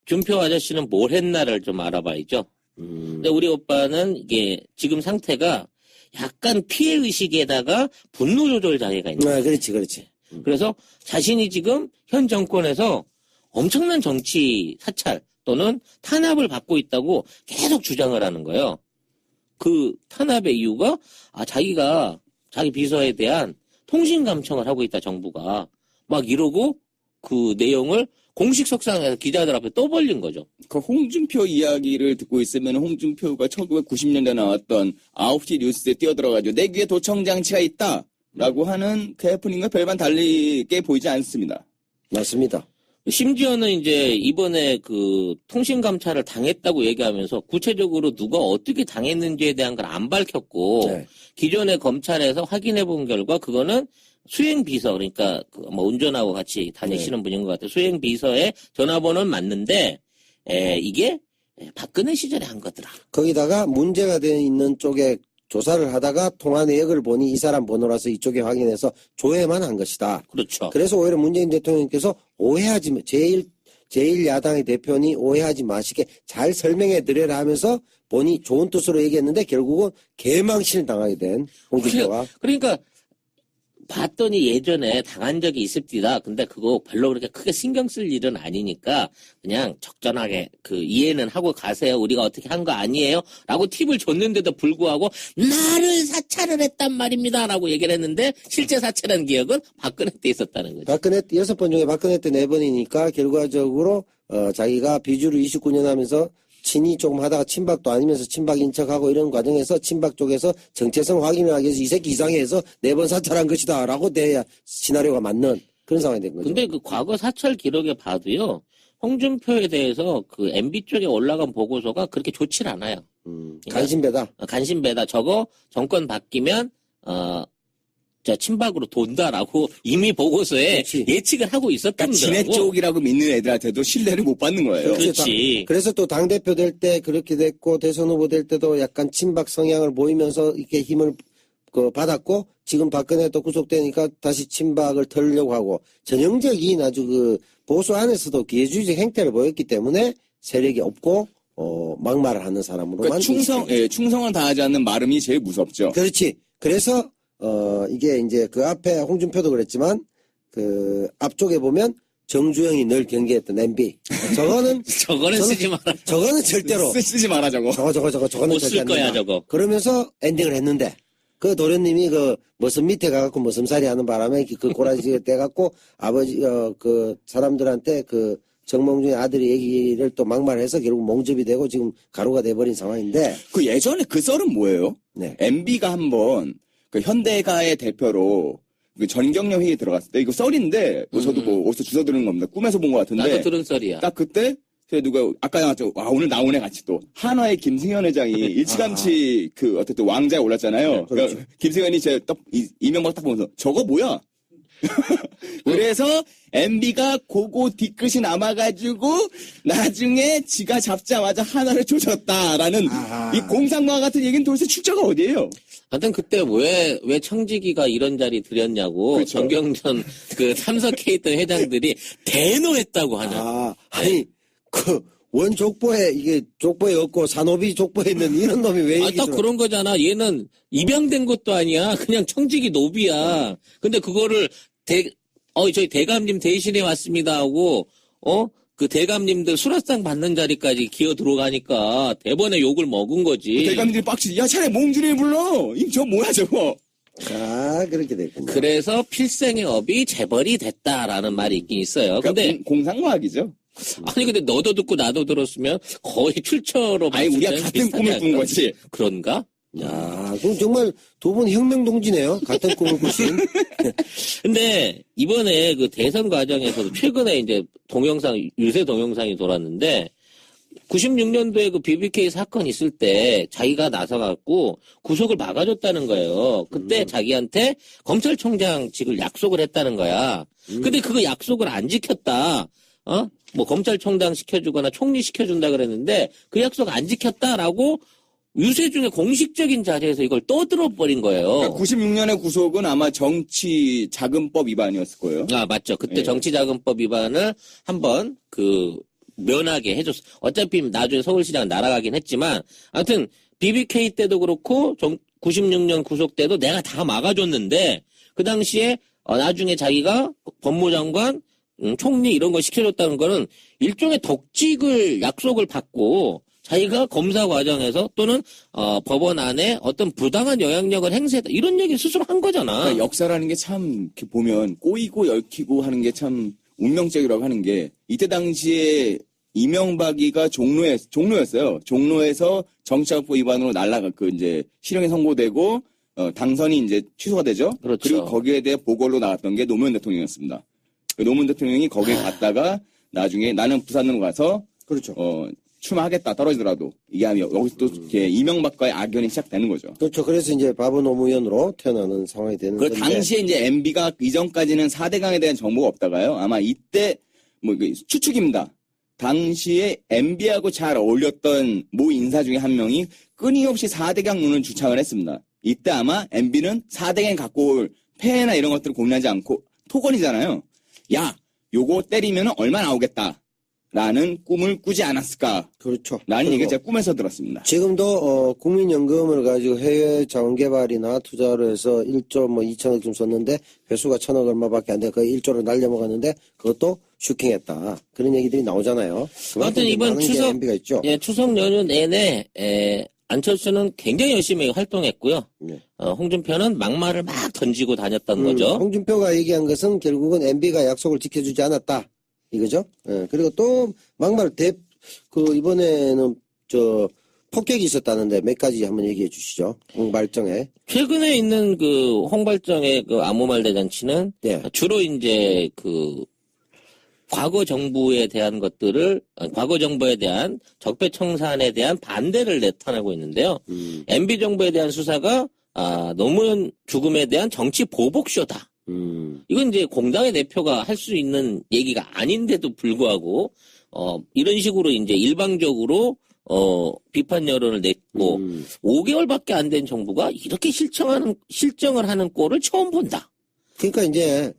준표 아저씨는 뭘 했나를 좀 알아봐야죠. 근데 우리 오빠는 이게 지금 상태가 약간 피해의식에다가 분노 조절 장애가 있는 거예요. 그렇지. 그래서 자신이 지금 현 정권에서 엄청난 정치 사찰 또는 탄압을 받고 있다고 계속 주장을 하는 거예요. 그 탄압의 이유가 자기가 자기 비서에 대한 통신 감청을 하고 있다 정부가 막 이러고 그 내용을 공식 석상에서 기자들 앞에 또 벌린 거죠. 그 홍준표 이야기를 듣고 있으면 홍준표가 1990년대 나왔던 9시 뉴스에 뛰어들어가지고 내 귀에 도청장치가 있다라고 하는 그 해프닝과 별반 달리게 보이지 않습니다. 맞습니다. 심지어는 이제 이번에 그 통신 감찰을 당했다고 얘기하면서 구체적으로 누가 어떻게 당했는지에 대한 걸 안 밝혔고 네. 기존의 검찰에서 확인해 본 결과 그거는 수행 비서 그러니까 뭐 운전하고 같이 다니시는 분인 것 같아요. 수행 비서의 전화번호는 맞는데 이게 박근혜 시절에 한 거더라. 거기다가 문제가 되어 있는 쪽에 조사를 하다가 통화 내역을 보니 이 사람 번호라서 이쪽에 확인해서 조회만 한 것이다. 그렇죠. 그래서 오히려 문재인 대통령께서 오해하지 제일 야당의 대표니 오해하지 마시게 잘 설명해 드려라 하면서 본이 좋은 뜻으로 얘기했는데 결국은 개망신을 당하게 된 홍준표가. 그러니까 봤더니 예전에 당한 적이 있습니다. 근데 그거 별로 그렇게 크게 신경 쓸 일은 아니니까 그냥 적절하게 그 이해는 하고 가세요. 우리가 어떻게 한 거 아니에요? 라고 팁을 줬는데도 불구하고 나를 사찰을 했단 말입니다. 라고 얘기를 했는데 실제 사찰한 기억은 박근혜 때 있었다는 거죠. 박근혜 때 6번 중에 박근혜 때 4번이니까 결과적으로 자기가 비주류 29년 하면서 친이 조금 하다가 친박도 아니면서 친박인 척하고 이런 과정에서 친박 쪽에서 정체성 확인을 하기 위해서 이 새끼 이상해 해서 4번 사찰한 것이다 라고 돼야 시나리오가 맞는 그런 상황이 된 거죠. 근데 그 과거 사찰 기록에 봐도요. 홍준표에 대해서 그 MB 쪽에 올라간 보고서가 그렇게 좋질 않아요. 간신배다. 간신배다. 저거 정권 바뀌면 친박으로 돈다라고 이미 보고서에 그렇지. 예측을 하고 있었던 그러니까 지네 거라고. 쪽이라고 믿는 애들한테도 신뢰를 못 받는 거예요. 그렇지. 그래서 또 당대표 될 때 그렇게 됐고 대선 후보 될 때도 약간 친박 성향을 보이면서 이렇게 힘을 받았고 지금 박근혜도 구속되니까 다시 친박을 털려고 하고 전형적인 아주 그 보수 안에서도 기회주의적 행태를 보였기 때문에 세력이 없고 막말을 하는 사람으로만 그러니까 충성을 다하지 않는 말음이 제일 무섭죠. 그렇지. 그래서 이게 이제 그 앞에 홍준표도 그랬지만 그 앞쪽에 보면 정주영이 늘 경계했던 MB. 저거는 쓰지 마라. 저거는 절대로 쓰지 마라 저거. 저거는 못 쓸 거야 저거. 그러면서 엔딩을 했는데 그 도련님이 그 머슴 밑에 가갖고 머슴살이 하는 바람에 그 꼬라지 떼갖고 아버지 그 사람들한테 그 정몽준의 아들의 얘기를 또 막말해서 결국 몽접이 되고 지금 가루가 돼버린 상황인데. 그 예전에 그 썰은 뭐예요? 네. MB가 한번 그 현대가의 대표로 그 전경련 회의에 들어갔을 때 이거 썰인데 뭐 저도 뭐 어디서 주워 들은 겁니다. 꿈에서 본 것 같은데. 나도 들은 썰이야. 딱 그때 누가 아까 나왔죠. 와 오늘 나오네 같이 또 한화의 김승현 회장이 일찌감치 그 어쨌든 왕자에 올랐잖아요. 그렇죠. 그러니까 김승현이 제 딱 이명박 딱 보면서 저거 뭐야? 그래서 MB가 그거 뒤끝이 남아가지고 나중에 지가 잡자마자 하나를 조졌다라는 이 공상과 같은 얘기는 도대체 출처가 어디예요? 하여튼 그때 왜 청지기가 이런 자리 들였냐고 그렇죠. 정경전 그 참석해있던 회장들이 대노했다고 하냐. 아니 그 원족보에 이게 족보에 없고 산업이 족보에 있는 이런 놈이 왜 얘기 딱 그런 거잖아. 얘는 입양된 것도 아니야. 그냥 청지기 노비야. 근데 그거를 저희 대감님 대신에 왔습니다 하고 그 대감님들 수라상 받는 자리까지 기어 들어가니까 대번에 욕을 먹은 거지. 대감들이 빡치지. 야 차라리 몽준이 불러. 저 뭐야 저거. 그렇게 됐군요. 그래서 필생의 업이 재벌이 됐다라는 말이 있긴 있어요. 그러니까 근데 공상과학이죠. 아니 근데 너도 듣고 나도 들었으면 거의 출처로 아니 우리가 같은 꿈을 꾼 거지. 그런가? 야, 그럼 정말 두 분 혁명동지네요. 같은 꿈을 꾸신. 근데 이번에 그 대선 과정에서도 최근에 이제 유세 동영상이 돌았는데 96년도에 그 BBK 사건 있을 때 자기가 나서갖고 구속을 막아줬다는 거예요. 그때 자기한테 검찰총장직을 약속을 했다는 거야. 근데 그거 약속을 안 지켰다. 뭐 검찰총장 시켜주거나 총리 시켜준다 그랬는데 그 약속 안 지켰다라고 유세 중에 공식적인 자리에서 이걸 떠들어버린 거예요. 그러니까 96년의 구속은 아마 정치자금법 위반이었을 거예요. 맞죠. 그때 예. 정치자금법 위반을 한번 면하게 해줬어. 어차피 나중에 서울시장 날아가긴 했지만, 아무튼, BBK 때도 그렇고, 96년 구속 때도 내가 다 막아줬는데, 그 당시에, 나중에 자기가 법무장관, 총리 이런 거 시켜줬다는 거는 일종의 덕직을 약속을 받고, 자기가 검사 과정에서 또는 법원 안에 어떤 부당한 영향력을 행사했다. 이런 얘기 스스로 한 거잖아. 그러니까 역사라는 게 참 보면 꼬이고 얽히고 하는 게 참 운명적이라고 하는 게 이때 당시에 이명박이가 종로였어요. 종로에서 정치자금법 위반으로 이제 실형이 선고되고 당선이 이제 취소가 되죠. 그렇죠. 그리고 거기에 대해 보궐로 나왔던 게 노무현 대통령이었습니다. 노무현 대통령이 거기에 갔다가 나중에 나는 부산으로 가서 그렇죠. 출마하겠다 떨어지더라도 이게 아니에요. 여기서 또 이렇게 이명박과의 악연이 시작되는 거죠. 그렇죠. 그래서 이제 바보 노무현으로 태어나는 상황이 되는 그 건데. 당시에 이제 MB가 이전까지는 4대강에 대한 정보가 없다가요. 아마 이때 추측입니다. 당시에 MB하고 잘 어울렸던 모 인사 중에 한 명이 끊임없이 4대강론을 주창을 했습니다. 이때 아마 MB는 4대강 갖고 올 폐해나 이런 것들을 고민하지 않고 토건이잖아요. 야, 요거 때리면 얼마 나오겠다. 라는 꿈을 꾸지 않았을까. 그렇죠. 라는 얘기가 제가 꿈에서 들었습니다. 지금도 국민연금을 가지고 해외 자원개발이나 투자로 해서 1조 2천억쯤 썼는데 회수가 1,000억 얼마밖에 안 돼. 거의 1조를 날려먹었는데 그것도 슈킹했다. 그런 얘기들이 나오잖아요. 아무튼 이번 추석 MB가 있죠. 예, 추석 연휴 내내 안철수는 굉장히 열심히 활동했고요. 네. 홍준표는 막말을 막 던지고 다녔던 거죠. 홍준표가 얘기한 것은 결국은 MB가 약속을 지켜주지 않았다. 이거죠? 예, 그리고 또 막말 이번에는 폭격이 있었다는데 몇 가지 한번 얘기해 주시죠. 홍발정에. 최근에 있는 그 홍발정의 그 아무 말 대잔치는 예. 주로 이제 과거 정부에 대한 과거 정부에 대한 적폐청산에 대한 반대를 나타내고 있는데요. MB 정부에 대한 수사가 노무현 죽음에 대한 정치 보복쇼다. 이건 이제 공당의 대표가 할 수 있는 얘기가 아닌데도 불구하고 이런 식으로 이제 일방적으로 비판 여론을 냈고 5개월밖에 안 된 정부가 이렇게 실정을 하는 꼴을 처음 본다. 그러니까 이제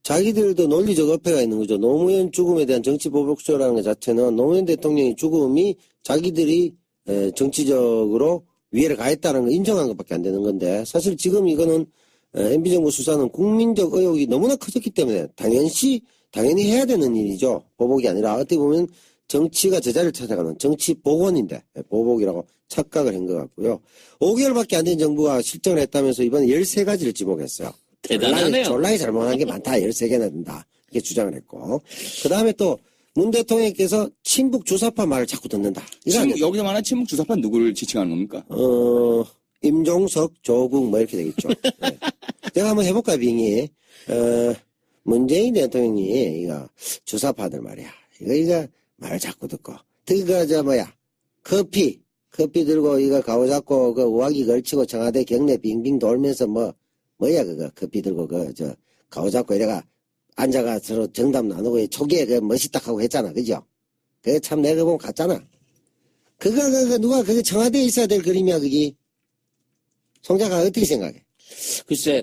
자기들도 논리적 어폐가 있는 거죠. 노무현 죽음에 대한 정치 보복쇼라는 것 자체는 노무현 대통령의 죽음이 자기들이 정치적으로 위해를 가했다는 걸 인정한 것밖에 안 되는 건데 사실 지금 이거는 MB정부 수사는 국민적 의혹이 너무나 커졌기 때문에 당연히 해야 되는 일이죠. 보복이 아니라 어떻게 보면 정치가 제자리를 찾아가는 정치 복원인데 보복이라고 착각을 한 것 같고요. 5개월밖에 안 된 정부가 실정을 했다면서 이번에 13가지를 지목했어요. 대단하네요. 졸라게 잘못한 게 많다. 13개나 된다. 이렇게 주장을 했고. 그 다음에 또 문 대통령께서 친북 주사파 말을 자꾸 듣는다. 여기서 말하는 친북 주사파 누구를 지칭하는 겁니까? 임종석, 조국 이렇게 되겠죠. 네. 제가 한번 해볼까요, 빙의? 문재인 대통령이 이거 주사파들 말이야. 이거 말을 자꾸 듣고. 커피 들고 이거 가오 잡고 우아기 걸치고 청와대 경내 빙빙 돌면서 커피 들고 가오 잡고 이래가 앉아가 서로 정답 나누고 초기에 멋있다 하고 했잖아. 그죠? 그게 참 내가 보면 같잖아. 누가 그게 청와대에 있어야 될 그림이야, 그게. 송 작가 어떻게 생각해? 글쎄,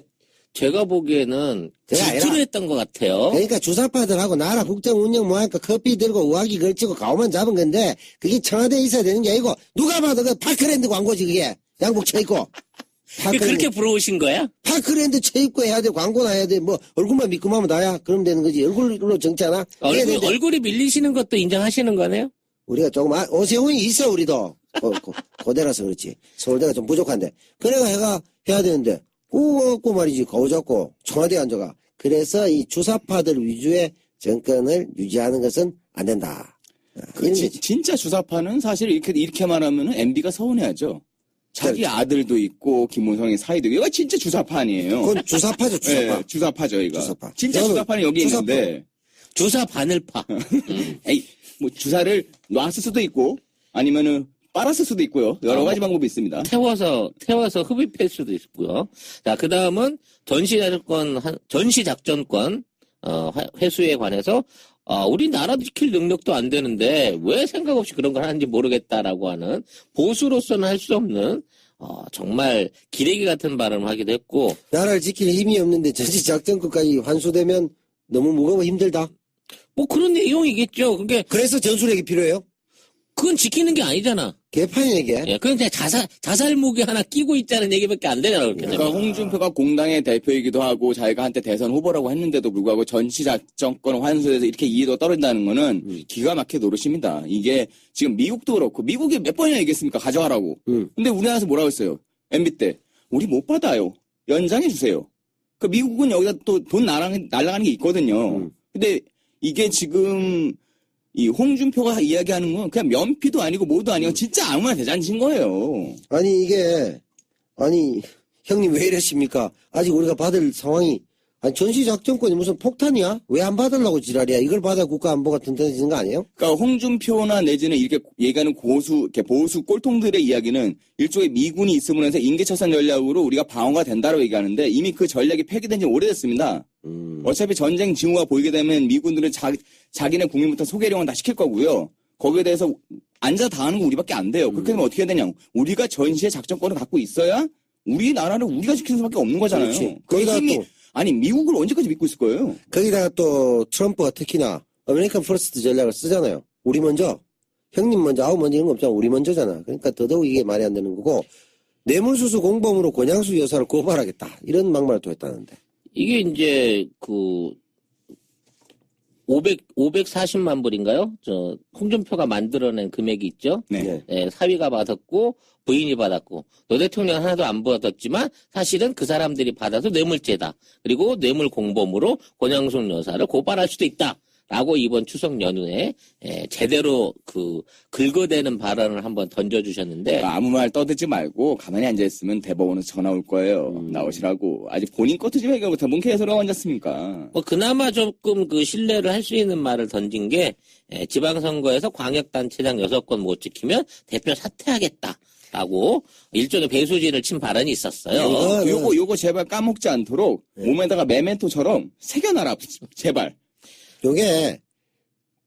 제가 보기에는 그게 질투를 했던 것 같아요. 그러니까 주사파들하고 나라 국정 운영 하니까 커피 들고 우아기 걸치고 가오만 잡은 건데 그게 청와대에 있어야 되는 게 아니고 누가 봐도 그 파크랜드 광고지 그게. 양복 쳐입고. 그렇게 부러우신 거야? 파크랜드 쳐입고 해야 돼. 광고나 해야 돼. 얼굴만 믿고만 다야. 그러면 되는 거지. 얼굴로 정치하나? 얼굴이 밀리시는 것도 인정하시는 거네요? 우리가 조금 오세훈이 있어 우리도. 고대라서 그렇지. 서울대가 좀 부족한데. 그래가 해야 되는데 꼭 말이지 거우 잡고 청와대에 앉아가. 그래서 이 주사파들 위주의 정권을 유지하는 것은 안 된다. 진짜 주사파는 사실 이렇게 말하면 MB가 서운해하죠. 자기 아들도 있고 김무성의 사이도 있고 이거 진짜 주사파 아니에요. 그건 주사파죠. 주사파. 네, 주사파죠 이거. 주사파. 진짜 주사파는 여기 주사파. 있는데 주사 바늘파. 에이, 주사를 놨을 수도 있고 아니면은 빨았을 수도 있고요. 여러 가지 방법이 있습니다. 태워서 흡입할 수도 있고요. 자, 그 다음은 전시작전권 회수에 관해서 우리나라도 지킬 능력도 안 되는데 왜 생각 없이 그런 걸 하는지 모르겠다라고 하는 보수로서는 할 수 없는 정말 기레기 같은 발언을 하기도 했고 나라를 지킬 힘이 없는데 전시작전권까지 환수되면 너무 무거워 힘들다. 뭐 그런 내용이겠죠. 그게 그래서 전술핵이 필요해요? 그건 지키는 게 아니잖아. 개판이네, 이게. 예, 그냥 자살 무기 하나 끼고 있자는 얘기밖에 안 되잖아. 그렇게 그러니까 되면. 홍준표가 공당의 대표이기도 하고 자기가 한때 대선 후보라고 했는데도 불구하고 전시작전권 환수에서 이렇게 이해도가 떨어진다는 거는 기가 막힌 노릇입니다. 이게 지금 미국도 그렇고 미국이 몇 번이나 얘기했습니까? 가져가라고. 근데 우리나라에서 뭐라고 했어요? MB 때. 우리 못 받아요. 연장해 주세요. 그 미국은 여기다 또 돈 날아가는 게 있거든요. 근데 이게 지금 이 홍준표가 이야기하는 건 그냥 면피도 아니고 뭐도 아니고 진짜 아무나 대잔치인 거예요. 아니, 형님 왜 이러십니까? 아직 우리가 받을 상황이, 아니, 전시작전권이 무슨 폭탄이야? 왜 안 받으려고 지랄이야? 이걸 받아야 국가 안보가 튼튼해지는 거 아니에요? 그러니까 홍준표나 내지는 이렇게 얘기하는 이렇게 보수 꼴통들의 이야기는 일종의 미군이 있으면서 인계처산 전략으로 우리가 방어가 된다고 얘기하는데 이미 그 전략이 폐기된 지 오래됐습니다. 어차피 전쟁 징후가 보이게 되면 미군들은 자기네 국민부터 소개령은 다 시킬 거고요. 거기에 대해서 앉아 다 하는 거 우리밖에 안 돼요. 그렇게 되면 어떻게 해야 되냐? 우리가 전시의 작전권을 갖고 있어야 우리나라를 우리가 지키는 수밖에 없는 거잖아요. 그렇지. 그 거기다가 힘이 또 아니 미국을 언제까지 믿고 있을 거예요? 거기다가 또 트럼프가 특히나 아메리칸 퍼스트 전략을 쓰잖아요. 우리 먼저, 형님 먼저, 아우 먼저 이런 거 없잖아. 우리 먼저잖아. 그러니까 더더욱 이게 말이 안 되는 거고 뇌물수수 공범으로 권양수 여사를 고발하겠다. 이런 막말을 또 했다는데. 이게 이제 540만 불인가요? 홍준표가 만들어낸 금액이 있죠. 네. 예, 사위가 받았고 부인이 받았고 노 대통령 하나도 안 받았지만 사실은 그 사람들이 받아서 뇌물죄다. 그리고 뇌물 공범으로 권양숙 여사를 고발할 수도 있다. 라고 이번 추석 연휴에 제대로 긁어대는 발언을 한번 던져주셨는데 그러니까 아무 말 떠들지 말고 가만히 앉아있으면 대법원에서 전화 올 거예요. 나오시라고. 아직 본인 것도 좀 해결 못해. 뭔 개소리가 앉았습니까? 뭐 그나마 조금 신뢰를 할 수 있는 말을 던진 게 지방선거에서 광역단체장 6건 못 지키면 대표 사퇴하겠다라고 일종의 배수진을 친 발언이 있었어요. 요거 제발 까먹지 않도록 몸에다가 메멘토처럼 새겨놔라. 제발. 요게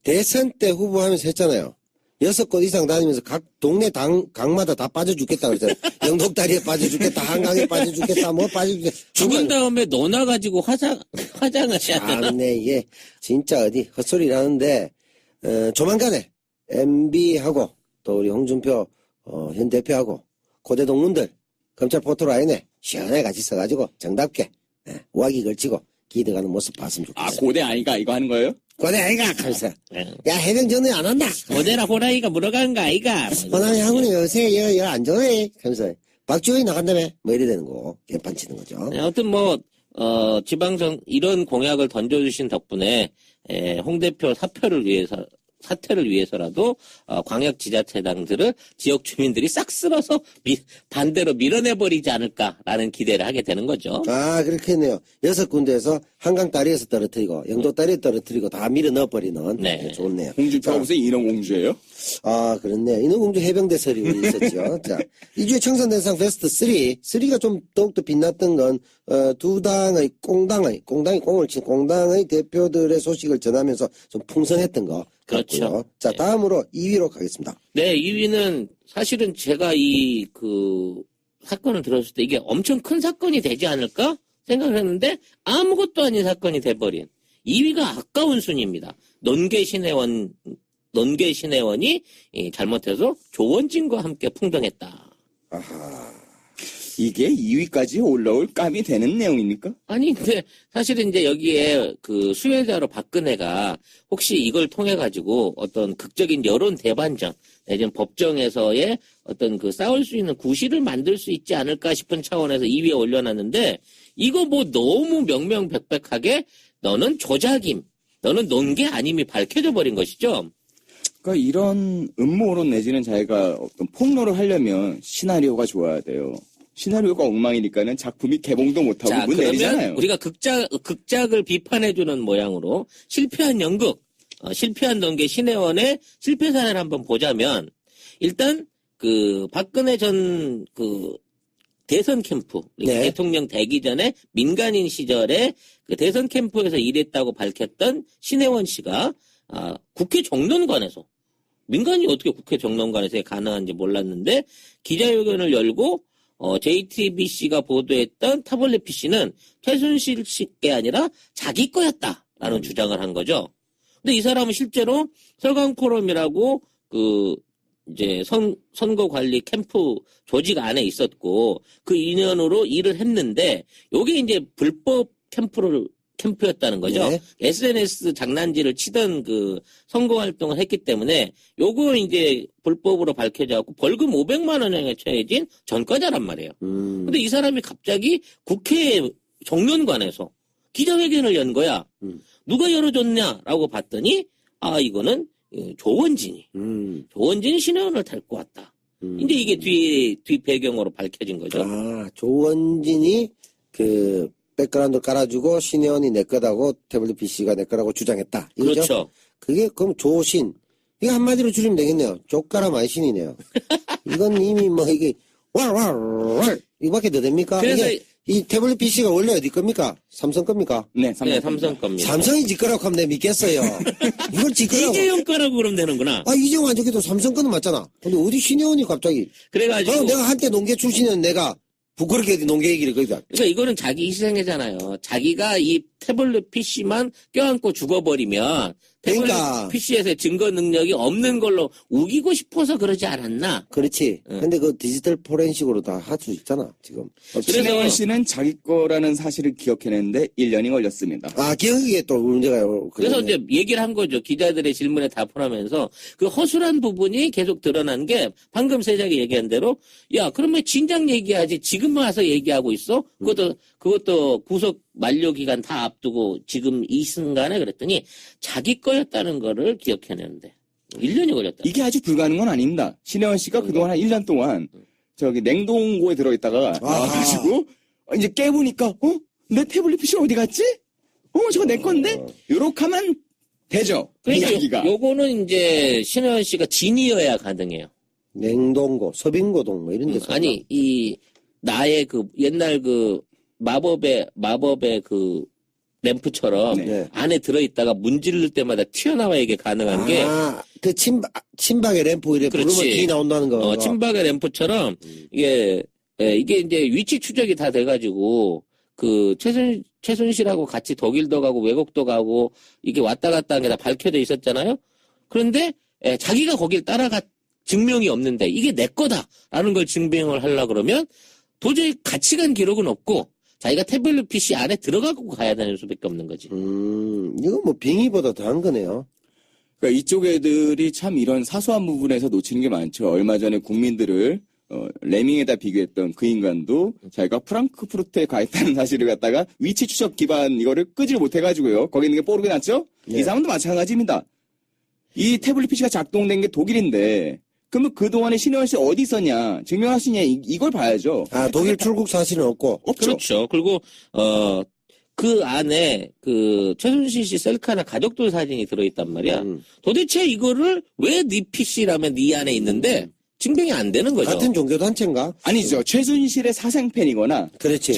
대선 때 후보하면서 했잖아요. 6곳 이상 다니면서 각 동네 강마다 다 빠져 죽겠다 그랬잖아요. 영덕다리에 빠져 죽겠다, 한강에 빠져 죽겠다, 뭐 빠져 죽겠다. 죽은 다음에 넣어놔가지고 화장을 해야 되나? 참네, 이게 진짜 어디 헛소리를 하는데 조만간에 MB하고 또 우리 홍준표 현 대표하고 고대 동문들 검찰 포토라인에 시원하게 같이 서가지고 정답게 우악이 걸치고 기대가는 모습 봤으면 좋겠어요. 아, 고대 아이가 이거 하는 거예요? 고대 아이가 하면서 야 해병 전에 안 한다. 고대라 호랑이가 물어가는 거 아이가? 호남이 학원에 요새 열안 좋네. 하면서 박주호이 나간다며 뭐 이래 되는 거 개판 치는 거죠. 아무튼 지방선 이런 공약을 던져주신 덕분에 홍 대표 사퇴를 위해서라도 광역 지자체장들을 지역 주민들이 싹 쓸어서 반대로 밀어내버리지 않을까라는 기대를 하게 되는 거죠. 아 그렇겠네요. 6군데에서 한강 다리에서 떨어뜨리고 영도 다리에 떨어뜨리고 다 밀어 넣어버리는. 네. 좋네요. 홍준표가 무슨 인어공주예요? 아 그렇네요. 인어공주 해병대설이 우리 있었죠. 자 이주에 청산대상 베스트 3가 좀 더욱더 빛났던 건 두 당의 공당이 꽁을 친 공당의 대표들의 소식을 전하면서 좀 풍성했던 거. 그렇죠. 같고요. 자 다음으로 2위로 가겠습니다. 네, 2위는 사실은 제가 사건을 들었을 때 이게 엄청 큰 사건이 되지 않을까 생각을 했는데 아무것도 아닌 사건이 돼버린 2위가 아까운 순위입니다. 논계 신혜원이 잘못해서 조원진과 함께 풍덩했다. 아하. 이게 2위까지 올라올 감이 되는 내용입니까? 아니, 근데 사실은 이제 여기에 수혜자로 박근혜가 혹시 이걸 통해가지고 어떤 극적인 여론 대반전, 내지는 법정에서의 어떤 싸울 수 있는 구실을 만들 수 있지 않을까 싶은 차원에서 2위에 올려놨는데, 이거 너무 명명백백하게 너는 조작임, 너는 논게 아님이 밝혀져 버린 것이죠. 그러니까 이런 음모론 내지는 자기가 어떤 폭로를 하려면 시나리오가 좋아야 돼요. 시나리오가 엉망이니까는 작품이 개봉도 못하고 자, 문 그러면 내리잖아요. 우리가 극작을 비판해주는 모양으로 실패한 연극, 실패한 논계 신혜원의 실패 사례를 한번 보자면, 일단 박근혜 전 대선 캠프, 네. 대통령 되기 전에 민간인 시절에 대선 캠프에서 일했다고 밝혔던 신혜원 씨가 국회 정론관에서, 민간인이 어떻게 국회 정론관에서 가능한지 몰랐는데 기자회견을 열고 JTBC가 보도했던 타블렛 PC는 최순실 씨게 아니라 자기 거였다라는 주장을 한 거죠. 근데 이 사람은 실제로 설강포럼이라고 이제 선거 관리 캠프 조직 안에 있었고 그 인연으로 일을 했는데 요게 이제 불법 캠프였다는 거죠. 네. SNS 장난질을 치던 그 선거 활동을 했기 때문에 요거 이제 불법으로 밝혀져갖고 벌금 500만 원에 처해진 전과자란 말이에요. 근데 이 사람이 갑자기 국회 정론관에서 기자회견을 연 거야. 누가 열어줬냐라고 봤더니 이거는 조원진이 신혜원을 데리고 왔다. 이제 이게 뒤 배경으로 밝혀진 거죠. 조원진이 백그라운드 깔아주고 신혜원이 내 거다고 태블릿 PC가 내 거라고 주장했다. 이거죠? 그렇죠. 그게 그럼 조신. 이거 한마디로 줄이면 되겠네요. 조가라 마이신이네요. 이건 이미 이게 이거밖에 더 됩니까? 그래서 이 태블릿 PC가 원래 어디 겁니까? 삼성 겁니까? 네, 삼성 겁니다. 삼성이 지 거라고 하면 내가 믿겠어요. 이걸 지 거라고. 이재용 거라고 그러면 되는구나. 이재용 안 적혀도 삼성 거는 맞잖아. 근데 어디 신혜원이 갑자기. 그래가지고. 내가 한때 농계 출신은 내가 부끄럽게 농계 얘기를 거기다. 그러니까 이거는 자기 희생이잖아요. 자기가 이 태블릿 PC만 껴안고 죽어버리면 태블릿 그러니까. PC에서 증거 능력이 없는 걸로 우기고 싶어서 그러지 않았나? 그렇지. 근데 그 디지털 포렌식으로 다 할 수 있잖아, 지금. 신혜원 씨는 자기 거라는 사실을 기억해내는데 1년이 걸렸습니다. 기억이 또 문제가요. 그래서 이제 얘기를 한 거죠. 기자들의 질문에 답변하면서 그 허술한 부분이 계속 드러난 게 방금 세작이 얘기한 대로 야, 그러면 진작 얘기하지 지금 와서 얘기하고 있어? 그것도 구속 만료 기간 다 앞두고 지금 이 순간에 그랬더니 자기 거였다는 거를 기억해내는데 1년이 걸렸다. 이게 아주 불가능한 건 아닙니다. 신혜원 씨가 그동안 한 1년 동안 냉동고에 들어있다가 나와가지고 이제 깨보니까 내 태블릿 PC 어디 갔지? 저거 내 건데? 요렇게 하면 되죠. 이야기가. 요거는 이제 신혜원 씨가 진이어야 가능해요. 냉동고, 서빙고동 뭐 이런 데서. 아니 나의 옛날 마법의 램프처럼 네. 안에 들어있다가 문지를 때마다 튀어나와야 가능한 게 침박의 램프 이래 부르면 그렇지. 기 나온다는 거. 침박의 램프처럼 이게 이제 위치 추적이 다 돼가지고 최순실하고 같이 독일도 가고 외국도 가고 이게 왔다 갔다 한 게 다 밝혀져 있었잖아요. 그런데 자기가 거길 따라가 증명이 없는데 이게 내 거다라는 걸 증명을 하려 그러면 도저히 같이 간 기록은 없고 자기가 태블릿 PC 안에 들어가고 가야 되는 수밖에 없는 거지. 이거 뭐 빙의보다 더한 거네요. 그러니까 이쪽 애들이 참 이런 사소한 부분에서 놓치는 게 많죠. 얼마 전에 국민들을 레밍에다 비교했던 그 인간도 자기가 프랑크푸르트에 가 있다는 사실을 갖다가 위치 추적 기반 이거를 끄지를 못해가지고요. 거기 있는 게 뽀르게 났죠? 네. 이 사람도 마찬가지입니다. 이 태블릿 PC가 작동된 게 독일인데 그러면 그동안에 신혜원 씨 어디 있었냐 증명할 수 있냐 이걸 봐야죠. 독일 출국 사실은 없고. 없죠. 그렇죠. 그리고 그 안에 최순실 씨 셀카나 가족들 사진이 들어있단 말이야. 도대체 이거를 왜 네 PC라면 네 안에 있는데 증명이 안 되는 거죠. 같은 종교단체인가? 아니죠. 최순실의 사생팬이거나 그렇지.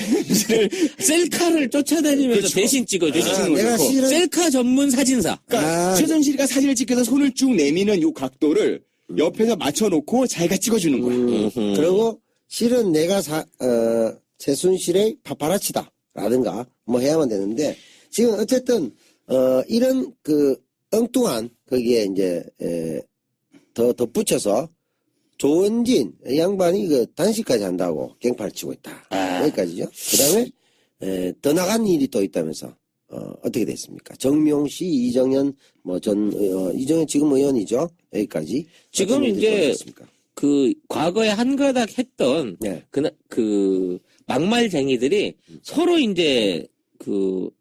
셀카를 쫓아다니면서 그렇죠. 대신 찍어주는 내가 거죠. 실은 셀카 전문 사진사. 그러니까 최순실이가 사진을 찍혀서 손을 쭉 내미는 요 각도를 옆에서 맞춰놓고 자기가 찍어주는 거야. 그리고 실은 내가 최순실의 파파라치다라든가 뭐 해야만 되는데 지금 어쨌든 이런 엉뚱한 거기에 이제 더 덧붙여서 조원진 양반이 단식까지 한다고 갱파를 치고 있다. 여기까지죠. 그다음에 더 나간 일이 또 있다면서 어떻게 됐습니까? 정명씨, 이정현 이정현 지금 의원이죠. 여기까지. 지금 이제 과거에 한가닥 했던 네. 막말쟁이들이 서로 이제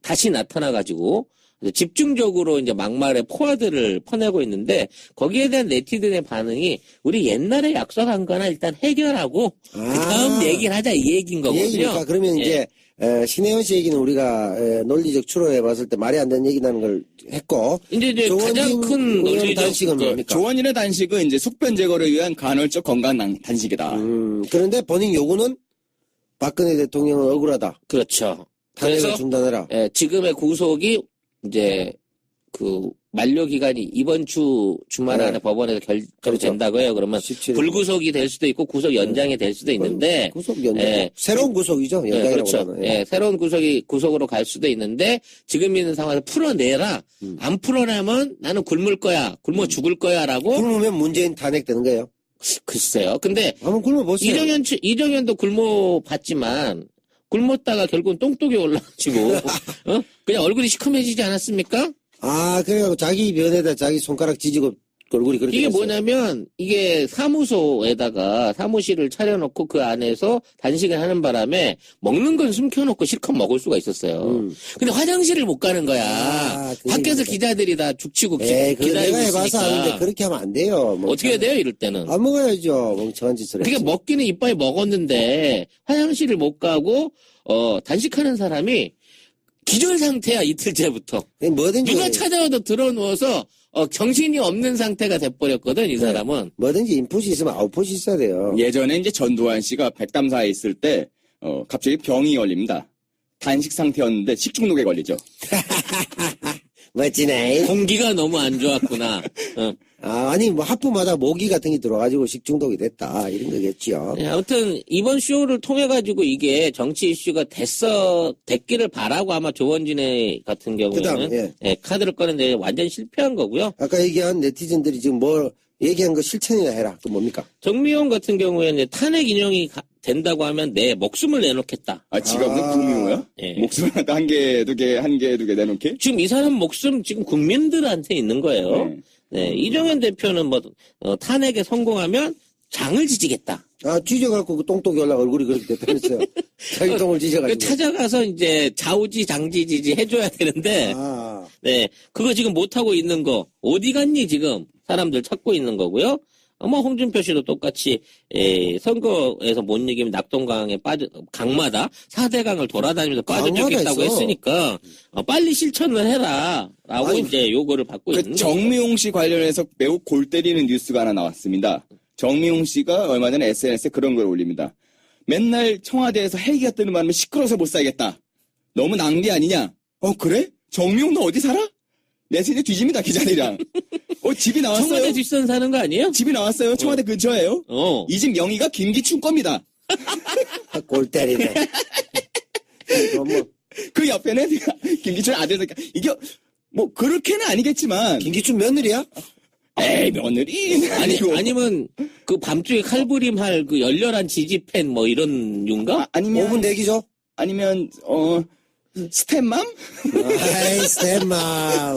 다시 나타나가지고 집중적으로 이제 막말의 포화들을 퍼내고 있는데 거기에 대한 네티즌의 반응이 우리 옛날에 약속한 거나 일단 해결하고 그다음 얘기를 하자 이 얘기인 거거든요. 얘기니까 그러면 이제 신혜원 씨 얘기는 우리가 논리적 추론해 봤을 때 말이 안 되는 얘기라는 걸 했고 이제 가장 큰 논리적 단식은 뭡니까? 조원인의 단식은 이제 숙변 제거를 위한 간헐적 건강 단식이다. 그런데 본인 요구는 박근혜 대통령은 억울하다. 그렇죠. 탄핵을 그래서 중단해라. 지금의 구속이 이제 만료 기간이 이번 주 주말 네. 안에 법원에서 결정된다고 해요. 그러면 17일. 불구속이 될 수도 있고 구속 연장이 될 수도 있는데 구속 연장. 예. 새로운 구속이죠. 예, 연장이라고 그렇죠. 하면. 예, 새로운 구속으로 갈 수도 있는데 지금 있는 상황에서 풀어내라. 안 풀어내면 나는 굶을 거야. 굶어 죽을 거야라고. 굶으면 문재인 탄핵되는 거예요. 글쎄요. 근데 한번 굶어보세요. 이정현도 굶어 봤지만 굶었다가 결국은 똥독이 올라가지고 그냥 얼굴이 시커매지지 않았습니까? 아, 그래가지고 자기 면에다 자기 손가락 지지고 얼굴이 그렇게 이게 됐어요. 뭐냐면 이게 사무소에다가 사무실을 차려놓고 그 안에서 단식을 하는 바람에 먹는 건 숨겨놓고 실컷 먹을 수가 있었어요. 근데 화장실을 못 가는 거야. 아, 그 밖에서 얘기입니다. 기자들이 다 죽치고 에이, 그거 기다리고 내가 해봐서 있으니까. 아는데 그렇게 하면 안 돼요. 어떻게 해야 돼요 이럴 때는? 안 먹어야죠. 멍청한 짓을 그게 했지. 먹기는 이빨이 먹었는데 화장실을 못 가고 단식하는 사람이 기절 상태야 이틀째부터. 뭐든지 누가 찾아와도 들어누워서 정신이 없는 상태가 돼버렸거든 이 사람은. 뭐든지 인풋이 있으면 아웃풋이 있어야 돼요. 예전에 이제 전두환 씨가 백담사에 있을 때, 갑자기 병이 걸립니다. 단식 상태였는데 식중독에 걸리죠. 멋지네. 공기가 너무 안 좋았구나. 아니 뭐 하프마다 모기 같은 게 들어가지고 식중독이 됐다 이런 거겠죠. 네, 아무튼 이번 쇼를 통해 가지고 이게 정치 이슈가 됐기를 바라고 아마 조원진의 같은 경우에는 그다음, 예, 카드를 꺼냈는데 완전 실패한 거고요. 아까 얘기한 네티즌들이 지금 뭐 얘기한 거 실천이나 해라. 그 뭡니까? 정미용 같은 경우에는 탄핵 인용이 된다고 하면 내 목숨을 내놓겠다. 지가 무슨 구미호야? 예. 목숨을 한 개, 두 개, 한 개, 두 개 내놓게? 지금 이 사람 목숨 지금 국민들한테 있는 거예요. 네. 네, 이정현 대표는 뭐 탄핵에 성공하면 장을 지지겠다. 찢어갖고 그 똥독이 올라 얼굴이 그렇게 됐다면서요. 자기 똥을 찢어가지고. 찾아가서 이제 좌우지 장지지지 해줘야 되는데 아, 네, 그거 지금 못하고 있는 거, 어디 갔니, 지금? 사람들 찾고 있는 거고요. 홍준표 씨도 똑같이, 선거에서 못 이기면 낙동강에 강마다 4대강을 돌아다니면서 빠져주겠다고 강마다 있어. 했으니까, 빨리 실천을 해라. 라고 아니, 이제 요거를 받고 있는 거죠. 정미용 씨 관련해서 매우 골 때리는 뉴스가 하나 나왔습니다. 정미용 씨가 얼마 전에 SNS에 그런 걸 올립니다. 맨날 청와대에서 헬기가 뜨는 바람에 시끄러워서 못 살겠다. 너무 낭비 아니냐? 그래? 정미용 너 어디 살아? 내 생에 뒤집니다, 기자들이랑. 집이 나왔어요. 청와대 뒷선 사는 거 아니에요? 집이 나왔어요. 청와대 근처예요. 어. 이 집 명의가 김기춘 겁니다. 골 때리네. 뭐, 그 옆에는 김기춘 아들, 이게 뭐 그렇게는 아니겠지만. 김기춘 며느리야? 에이, 며느리. 아니면 그 밤중에 칼부림할 그 열렬한 지지팬 뭐 이런 류인가? 아니면 5분 대기죠? 아니면 스텝맘? 아이, 스탠마.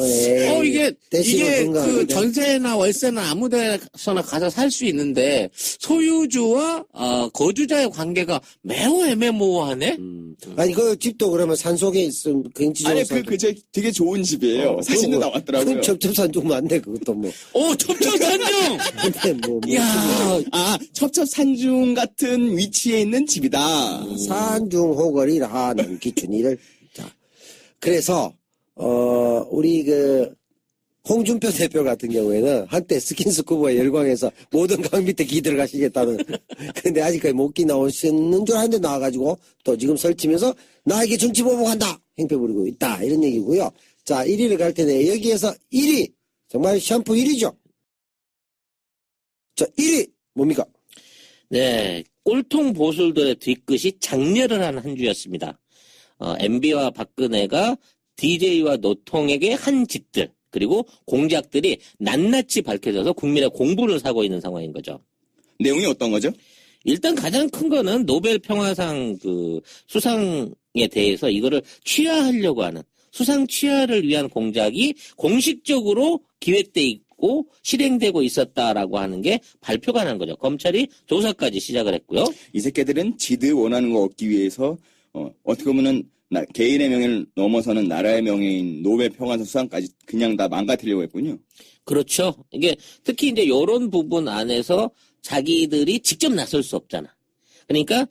이게 대시고 그 전세나 월세나 아무 데서나 가서 살 수 있는데 소유주와 거주자의 관계가 매우 애매모호하네. 아니, 그 집도 그러면 산속에 있으면 굉장히 아니, 좋은 되게 좋은 집이에요. 사진도 나왔더라고요. 첩첩산중 맞네, 그것도 뭐. 첩첩산중. 근데 뭐, 야, 첩첩산중 같은 위치에 있는 집이다. 산중호걸이라는 기춘이를. 자, 그래서, 우리 홍준표 대표 같은 경우에는 한때 스킨스쿠버에 열광해서 모든 강 밑에 기 들어가시겠다는. 근데 아직까지 못 기 나오시는 줄 아는데 나와가지고 또 지금 설치면서 나에게 정치 보복한다! 행패 부리고 있다. 이런 얘기고요. 자, 1위를 갈 텐데 여기에서 1위! 정말 샴푸 1위죠? 자, 1위! 뭡니까? 네, 꼴통 보술들의 뒤끝이 장렬을 한 한 주였습니다. MB와 박근혜가 DJ와 노통에게 한 짓들 그리고 공작들이 낱낱이 밝혀져서 국민의 공분을 사고 있는 상황인 거죠. 내용이 어떤 거죠? 일단 가장 큰 거는 노벨 평화상 그 수상에 대해서 이거를 취하하려고 하는 수상 취하를 위한 공작이 공식적으로 기획돼 있고 실행되고 있었다라고 하는 게 발표가 난 거죠. 검찰이 조사까지 시작을 했고요. 이 새끼들은 지들 원하는 거 얻기 위해서 어떻게 보면은 개인의 명예를 넘어서는 나라의 명예인 노벨 평화상 수상까지 그냥 다 망가뜨리려고 했군요. 그렇죠. 이게 특히 이제 이런 부분 안에서 자기들이 직접 나설 수 없잖아. 그러니까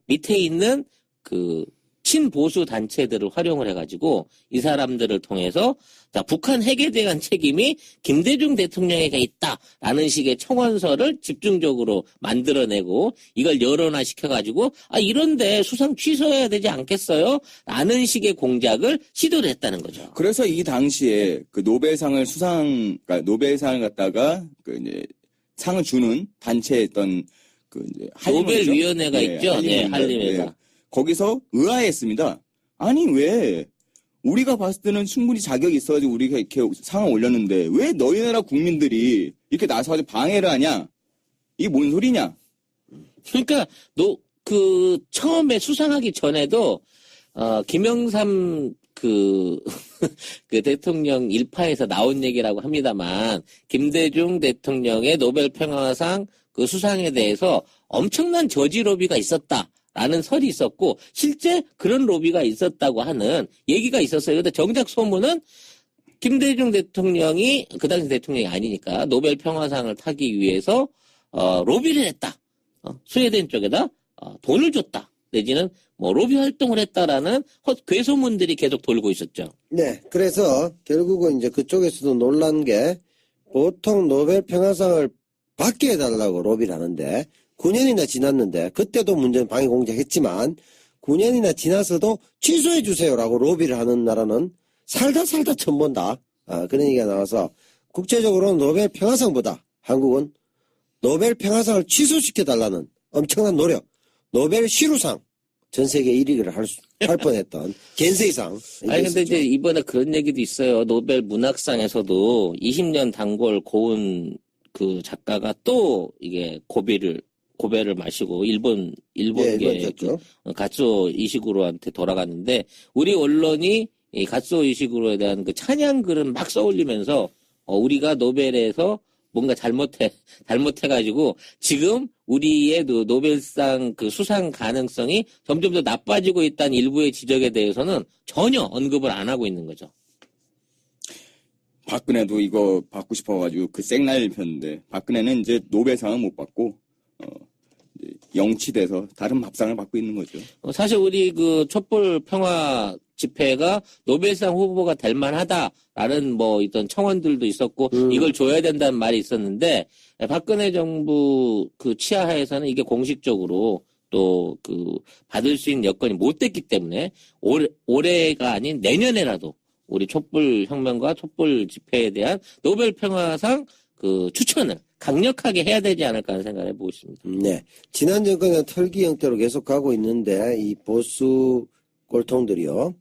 밑에 있는 그 친보수 단체들을 활용을 해가지고 이 사람들을 통해서 자, 북한 핵에 대한 책임이 김대중 대통령에게 있다라는 식의 청원서를 집중적으로 만들어내고 이걸 여론화시켜가지고 이런데 수상 취소해야 되지 않겠어요? 라는 식의 공작을 시도를 했다는 거죠. 그래서 이 당시에 그 노벨상을 그러니까 노벨상을 갖다가 그 이제 상을 주는 단체였던 그 이제 노벨위원회가 있죠. 네, 한림회가. 네. 거기서 의아했습니다. 아니 왜 우리가 봤을 때는 충분히 자격이 있어가지고 우리가 이렇게 상을 올렸는데 왜 너희 나라 국민들이 이렇게 나서가지고 방해를 하냐? 이게 뭔 소리냐? 그러니까 처음에 수상하기 전에도 김영삼 그 대통령 일파에서 나온 얘기라고 합니다만 김대중 대통령의 노벨 평화상 그 수상에 대해서 엄청난 저지 로비가 있었다라는 설이 있었고 실제 그런 로비가 있었다고 하는 얘기가 있었어요. 근데 정작 소문은 김대중 대통령이 그 당시 대통령이 아니니까 노벨 평화상을 타기 위해서 로비를 했다. 스웨덴 쪽에다 돈을 줬다. 내지는 뭐 로비 활동을 했다라는 괴소문들이 계속 돌고 있었죠. 네, 그래서 결국은 이제 그쪽에서도 놀란 게 보통 노벨 평화상을 받게 해달라고 로비를 하는데 9년이나 지났는데 그때도 문제는 방해 공작했지만 9년이나 지나서도 취소해 주세요라고 로비를 하는 나라는 살다 처음 본다. 그런 얘기가 나와서 국제적으로는 노벨 평화상보다 한국은 노벨 평화상을 취소시켜달라는 엄청난 노력, 노벨 시루상 전 세계 1위를 할 뻔했던 겐세이상. 아니 근데 이제 이번에 그런 얘기도 있어요. 노벨 문학상에서도 20년 단골 고은 그 작가가 또 이게 고배를 마시고 일본계 가츠오 이시구로한테 돌아갔는데 우리 언론이 이 가츠오 이시구로에 대한 그 찬양 글은 막 써올리면서 우리가 노벨에서 뭔가 잘못해가지고 지금 우리의 노벨상 그 수상 가능성이 점점 더 나빠지고 있다는 일부의 지적에 대해서는 전혀 언급을 안 하고 있는 거죠. 박근혜도 이거 받고 싶어가지고 그 쌩날 폈는데 박근혜는 이제 노벨상은 못 받고 이제 영치돼서 다른 밥상을 받고 있는 거죠. 사실 우리 그 촛불 평화 집회가 노벨상 후보가 될 만하다라는 뭐 있던 청원들도 있었고 이걸 줘야 된다는 말이 있었는데 박근혜 정부 그 치하하에서는 이게 공식적으로 또 그 받을 수 있는 여건이 못 됐기 때문에 올해가 아닌 내년에라도 우리 촛불 혁명과 촛불 집회에 대한 노벨 평화상 그 추천을 강력하게 해야 되지 않을까 하는 생각을 해보고 있습니다. 네. 지난 정권은 털기 형태로 계속 가고 있는데 이 보수 꼴통들이요.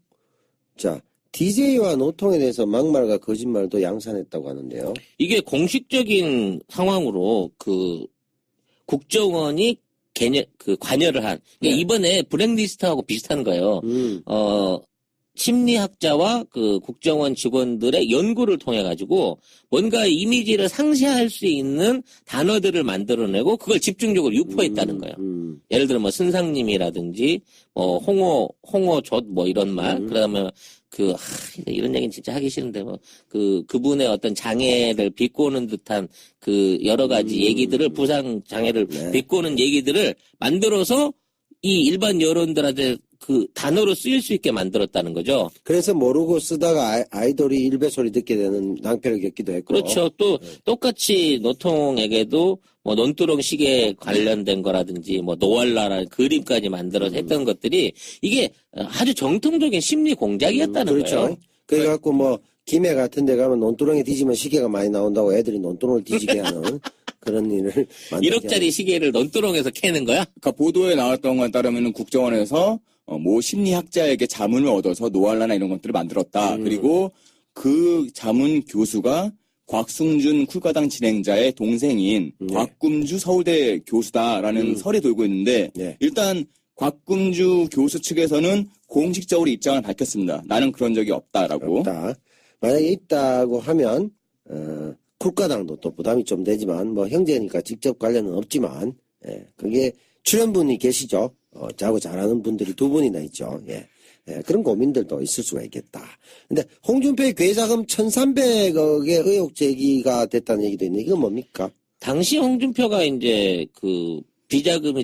자, DJ와 노통에 대해서 막말과 거짓말도 양산했다고 하는데요. 이게 공식적인 상황으로 그 국정원이 관여를 한. 네. 이번에 블랙리스트하고 비슷한 거예요. 심리학자와 그 국정원 직원들의 연구를 통해 가지고 뭔가 이미지를 상쇄할 수 있는 단어들을 만들어내고 그걸 집중적으로 유포했다는 거예요. 예를 들어 뭐 선상님이라든지 뭐 홍어젓 뭐 이런 말. 그다음에 이런 얘기는 진짜 하기 싫은데 그분의 어떤 장애를 비꼬는 듯한 그 여러 가지 얘기들을 부상 장애를 비꼬는 얘기들을 만들어서 이 일반 여론들한테 그 단어로 쓰일 수 있게 만들었다는 거죠. 그래서 모르고 쓰다가 아이돌이 일베소리 듣게 되는 낭패를 겪기도 했고. 그렇죠. 또 똑같이 노통에게도 뭐 논두렁 시계 관련된 거라든지 뭐 노알라라는 그림까지 만들어서 했던 것들이 이게 아주 정통적인 심리 공작이었다는 그렇죠. 거예요. 그래갖고 뭐 김해 같은 데 가면 논두렁에 뒤지면 시계가 많이 나온다고 애들이 논두렁을 뒤지게 하는 그런 일을 1억짜리 시계를 논두렁에서 캐는 거야? 그러니까 보도에 나왔던 것에 따르면 국정원에서 모 심리학자에게 자문을 얻어서 노알라나 이런 것들을 만들었다. 그리고 그 자문 교수가 곽승준 쿨과당 진행자의 동생인 곽금주 서울대 교수다라는 설이 돌고 있는데 일단 곽금주 교수 측에서는 공식적으로 입장을 밝혔습니다. 나는 그런 적이 없다라고. 없다. 만약에 있다고 하면 쿨과당도 또 부담이 좀 되지만 뭐 형제니까 직접 관련은 없지만 그게 출연분이 계시죠. 자고 잘하는 분들이 두 분이나 있죠. 그런 고민들도 있을 수가 있겠다. 근데 홍준표의 괴자금 1,300억의 의혹 제기가 됐다는 얘기도 있는데 이건 뭡니까? 당시 홍준표가 이제 그 비자금이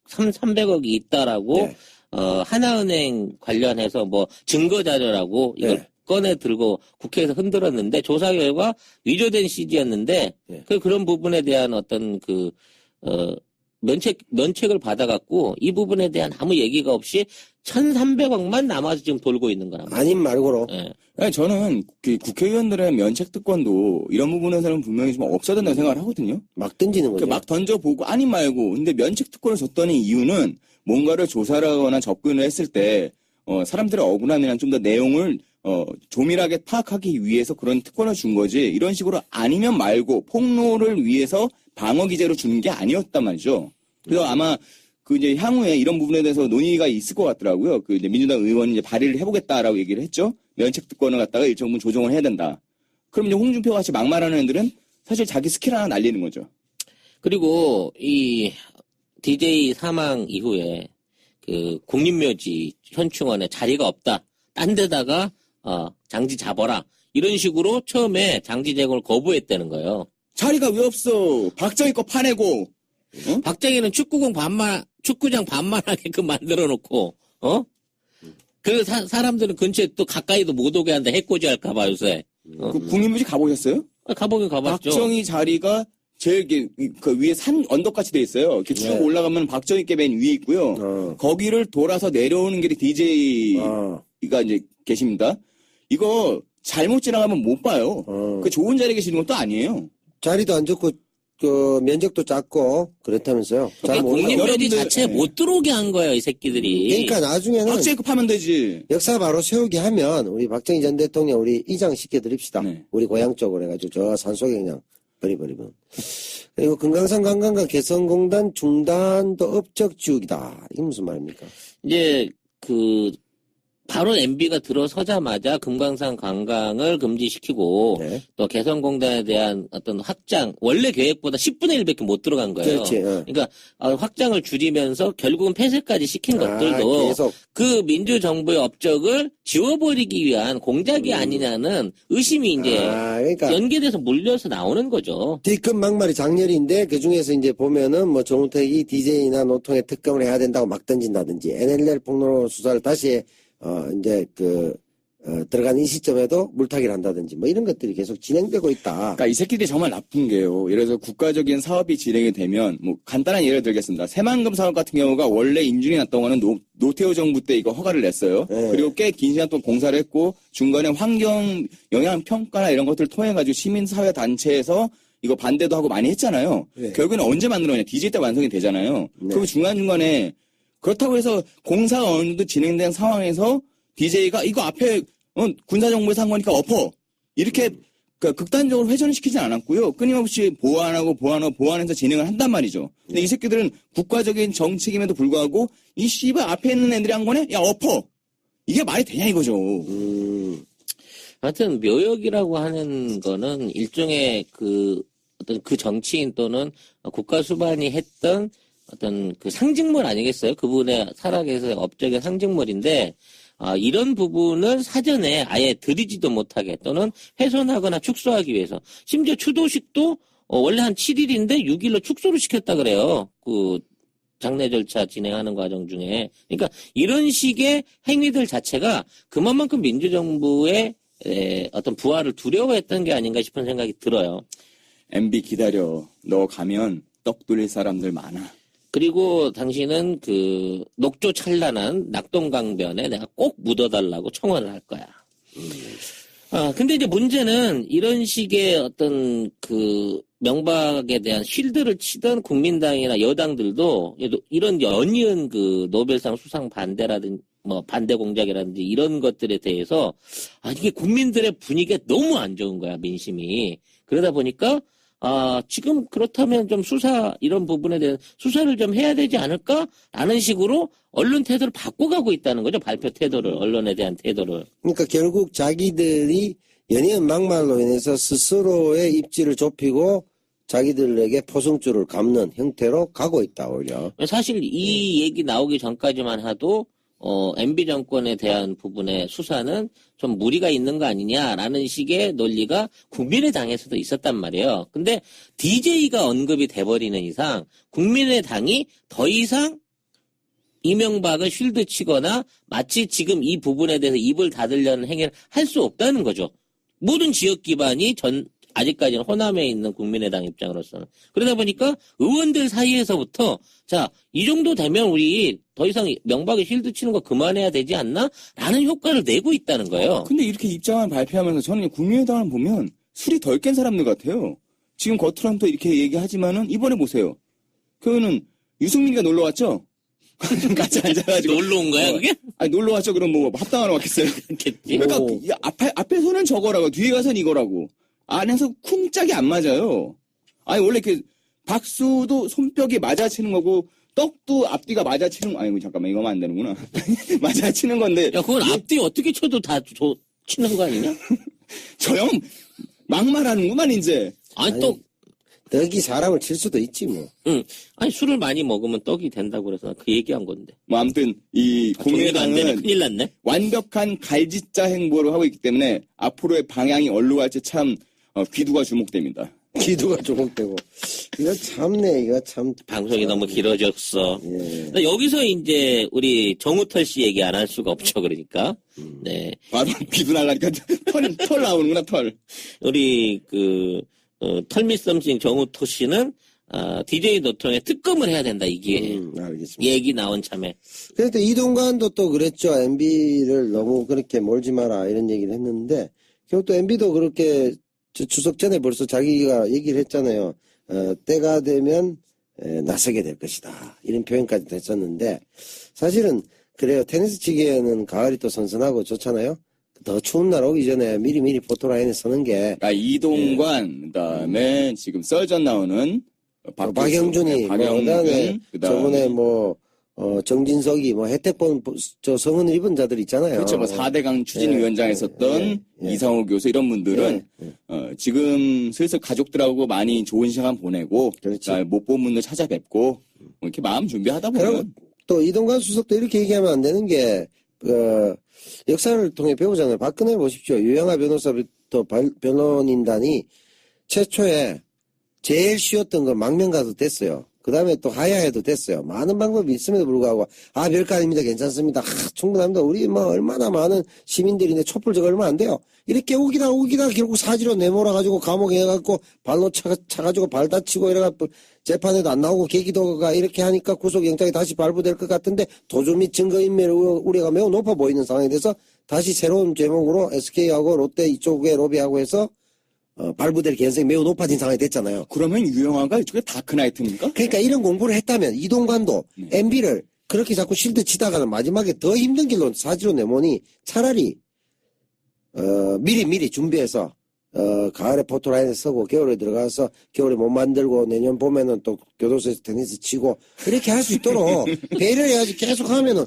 300억이 있다라고 하나은행 관련해서 뭐 증거자료라고 이걸 네. 꺼내 들고 국회에서 흔들었는데 조사 결과 위조된 CD였는데 네. 그런 부분에 대한 어떤 면책을 받아갖고 이 부분에 대한 아무 얘기가 없이 1,300억만 남아서 지금 돌고 있는 거란 말이에요. 아님 말고로. 예. 아니, 저는 그 국회의원들의 면책 특권도 이런 부분에서는 분명히 좀 없어야 된다고 생각을 하거든요. 막 던지는 거죠. 막 던져보고 아니 말고 근데 면책 특권을 줬더니 이유는 뭔가를 조사를 하거나 접근을 했을 때 사람들의 억울함이나 좀 더 내용을 조밀하게 파악하기 위해서 그런 특권을 준 거지 이런 식으로 아니면 말고 폭로를 위해서 방어 기제로 주는 게 아니었단 말이죠. 그래서 아마 그 이제 향후에 이런 부분에 대해서 논의가 있을 것 같더라고요. 그 이제 민주당 의원이 이제 발의를 해보겠다라고 얘기를 했죠. 면책 특권을 갖다가 일정 부분 조정을 해야 된다. 그럼 이제 홍준표 같이 막말하는 애들은 사실 자기 스킬 하나 날리는 거죠. 그리고 이 DJ 사망 이후에 그 국립묘지 현충원에 자리가 없다. 딴 데다가 장지 잡아라. 이런 식으로 처음에 장지 제공을 거부했다는 거예요. 자리가 왜 없어? 박정희 거 파내고. 박정희는 축구장 반만하게끔 만들어 놓고, 그래서 사람들은 근처에 또 가까이도 못 오게 한다. 해코지 할까봐 요새. 그 국립묘지 가보셨어요? 가보긴 가봤죠. 박정희 자리가 제일 그 위에 산 언덕같이 돼 있어요. 이렇게 쭉 네. 올라가면 박정희 께 맨 위에 있고요. 거기를 돌아서 내려오는 길이 DJ가 이제 계십니다. 이거 잘못 지나가면 못 봐요. 그 좋은 자리에 계시는 것도 아니에요. 자리도 안 좋고 그 면적도 작고 그렇다면서요. 그러니까 잘 모르겠어요. 국립묘지 여러분들, 자체에 네. 못 들어오게 한 거예요, 이 새끼들이. 그러니까 나중에는 박정희 거 파면 되지. 역사 바로 세우게 하면 우리 박정희 전 대통령 우리 이장 시켜드립시다. 네. 우리 고향 쪽으로 해가지고 저 산속에 그냥 버리면. 그리고 금강산 관광과 개성공단 중단도 업적 지우기다. 이게 무슨 말입니까? 이제 바로 MB가 들어서자마자 금강산 관광을 금지시키고 네. 또 개성공단에 대한 어떤 확장 원래 계획보다 10분의 1밖에 못 들어간 거예요. 그렇지. 그러니까 확장을 줄이면서 결국은 폐쇄까지 시킨 것들도 계속. 그 민주정부의 업적을 지워버리기 위한 공작이 아니냐는 의심이 이제 그러니까 연계돼서 물려서 나오는 거죠. 뒤끝 막말이 장렬인데 그 중에서 이제 보면은 뭐 정우택이 DJ나 노통에 특검을 해야 된다고 막 던진다든지 NLL 폭로 수사를 다시 이제 들어가는 이 시점에도 물타기를 한다든지 뭐 이런 것들이 계속 진행되고 있다. 그러니까 이 새끼들이 정말 나쁜 게요. 예를 들어서 국가적인 사업이 진행이 되면 뭐 간단한 예를 들겠습니다. 새만금 사업 같은 경우가 원래 인준이 났던 거는 노태우 정부 때 이거 허가를 냈어요. 네. 그리고 꽤 긴 시간 동안 공사를 했고 중간에 환경 영향 평가나 이런 것들을 통해 가지고 시민사회 단체에서 이거 반대도 하고 많이 했잖아요. 네. 결국에는 언제 만들어냐? DJ 때 완성이 되잖아요. 네. 그리고 중간중간에 그렇다고 해서 공사가 어느 정도 진행된 상황에서 DJ가 이거 앞에 군사정부에서 한 거니까 엎어. 이렇게 극단적으로 회전을 시키진 않았고요. 끊임없이 보완해서 진행을 한단 말이죠. 근데 이 새끼들은 국가적인 정책임에도 불구하고 이 씨발 앞에 있는 애들이 한 거네? 야 엎어. 이게 말이 되냐 이거죠. 하여튼 묘역이라고 하는 거는 일종의 어떤 그 정치인 또는 국가 수반이 했던 어떤 그 상징물 아니겠어요? 그분의 살아계서의 업적의 상징물인데, 이런 부분을 사전에 아예 들이지도 못하게 또는 훼손하거나 축소하기 위해서. 심지어 추도식도 원래 한 7일인데 6일로 축소를 시켰다 그래요. 장례 절차 진행하는 과정 중에. 그러니까 이런 식의 행위들 자체가 그만큼 민주정부의 어떤 부활을 두려워했던 게 아닌가 싶은 생각이 들어요. MB 기다려. 너 가면 떡 돌릴 사람들 많아. 그리고 당신은 녹조 찬란한 낙동강변에 내가 꼭 묻어달라고 청원을 할 거야. 근데 이제 문제는 이런 식의 어떤 명박에 대한 쉴드를 치던 국민당이나 여당들도 이런 연이은 노벨상 수상 반대라든지 반대 공작이라든지 이런 것들에 대해서 이게 국민들의 분위기가 너무 안 좋은 거야, 민심이. 그러다 보니까 지금 그렇다면 좀 이런 부분에 대한 수사를 좀 해야 되지 않을까라는 식으로 언론 태도를 바꿔가고 있다는 거죠. 발표 태도를, 언론에 대한 태도를. 그러니까 결국 자기들이 연이은 막말로 인해서 스스로의 입지를 좁히고 자기들에게 포승줄을 감는 형태로 가고 있다, 오히려. 사실 이 얘기 나오기 전까지만 해도 MB 정권에 대한 부분의 수사는 좀 무리가 있는 거 아니냐라는 식의 논리가 국민의당에서도 있었단 말이에요. 근데 DJ가 언급이 돼버리는 이상 국민의당이 더 이상 이명박을 쉴드 치거나 마치 지금 이 부분에 대해서 입을 닫으려는 행위를 할 수 없다는 거죠. 모든 지역 기반이 아직까지는 호남에 있는 국민의당 입장으로서는. 그러다 보니까 의원들 사이에서부터 자, 이 정도 되면 우리 더 이상 명박에 쉴드 치는 거 그만해야 되지 않나? 라는 효과를 내고 있다는 거예요. 근데 이렇게 입장을 발표하면서 저는 국민의당을 보면 술이 덜 깬 사람들 같아요. 지금 겉으로는 또 이렇게 얘기하지만은 이번에 보세요. 그거는 유승민이가 놀러 왔죠? 같이 앉아가지고. 놀러 온 거야, 그게? 아니, 놀러 왔죠? 그럼 뭐 합당하러 왔겠어요? 그렇겠지. 그러니까 앞에서는 저거라고, 뒤에 가서는 이거라고. 안에서 쿵짝이 안 맞아요. 아니, 원래 이렇게 박수도 손뼉이 맞아치는 거고, 떡도 앞뒤가 맞아치는 거, 아이고, 잠깐만, 이거면 안 되는구나. 맞아치는 건데. 야, 그건 앞뒤 어떻게 쳐도 다 치는 거 아니냐? 저 형, 막말하는구만, 이제. 아니, 또, 떡이 사람을 칠 수도 있지 뭐. 응. 아니, 술을 많이 먹으면 떡이 된다고 그래서 그 얘기한 건데. 뭐, 아무튼, 이 정리가 안 되네. 국민의당은 큰일 났네. 완벽한 갈짓자 행보를 하고 있기 때문에 앞으로의 방향이 어디로 갈지 참 귀두가 주목됩니다. 기도가 조금되고. 이거 참네, 이거 참. 방송이 너무 길어졌어. 예. 근데 여기서 이제 우리 정우털 씨 얘기 안 할 수가 없죠, 그러니까. 네. 바로 귀두 나가니까 털 나오는구나, 털. 우리 털미썸싱 정우털 씨는 DJ 노통에 특검을 해야 된다, 이게. 알겠습니다. 얘기 나온 참에. 그래도 이동관도 또 그랬죠. MB를 너무 그렇게 몰지 마라 이런 얘기를 했는데 결국 또 MB도 그렇게 추석 전에 벌써 자기가 얘기를 했잖아요. 때가 되면 나서게 될 것이다. 이런 표현까지도 했었는데 사실은 그래요. 테니스 치기에는 가을이 또 선선하고 좋잖아요. 더 추운 날 오기 전에 미리미리 포토라인에 서는 게 그러니까 이동관, 그다음에 지금 썰전 나오는 박영준이 그다음에 저번에 정진석이 혜택본 성은을 입은 자들 있잖아요. 그렇죠. 4대강 추진위원장에 있었던 이상호 교수 이런 분들은 지금 슬슬 가족들하고 많이 좋은 시간 보내고 못 본 분들 찾아뵙고 이렇게 마음 준비하다 보면 또 이동관 수석도 이렇게 얘기하면 안 되는 게 역사를 통해 배우잖아요. 박근혜 보십시오. 유영하 변호사부터 변호인단이 최초에 제일 쉬웠던 건 망명가도 됐어요. 그 다음에 또 하야해도 됐어요. 많은 방법이 있음에도 불구하고 별거 아닙니다. 괜찮습니다. 충분합니다. 우리 얼마나 많은 시민들인데 촛불 저거 얼마 안 돼요. 이렇게 우기다 결국 사지로 내몰아가지고 감옥에 해갖고 발로 차가지고 발 다치고 이래갖고 재판에도 안 나오고 계기도가 이렇게 하니까 구속영장이 다시 발부될 것 같은데 도주 및 증거인멸 우려가 매우 높아 보이는 상황에 대해서 다시 새로운 제목으로 SK하고 롯데 이쪽에 로비하고 해서 발부될 개연성이 매우 높아진 상황이 됐잖아요. 그러면 유영아가 이쪽에 다크나이트입니까? 그러니까 이런 공부를 했다면 이동관도 MB를 그렇게 자꾸 실드 치다가는 마지막에 더 힘든 길로 사지로 내모니 차라리 미리 준비해서 가을에 포토라인에 서고 겨울에 들어가서 겨울에 못 만들고 내년 봄에는 또 교도소에서 테니스 치고 이렇게 할 수 있도록 배려를 해야지 계속 하면은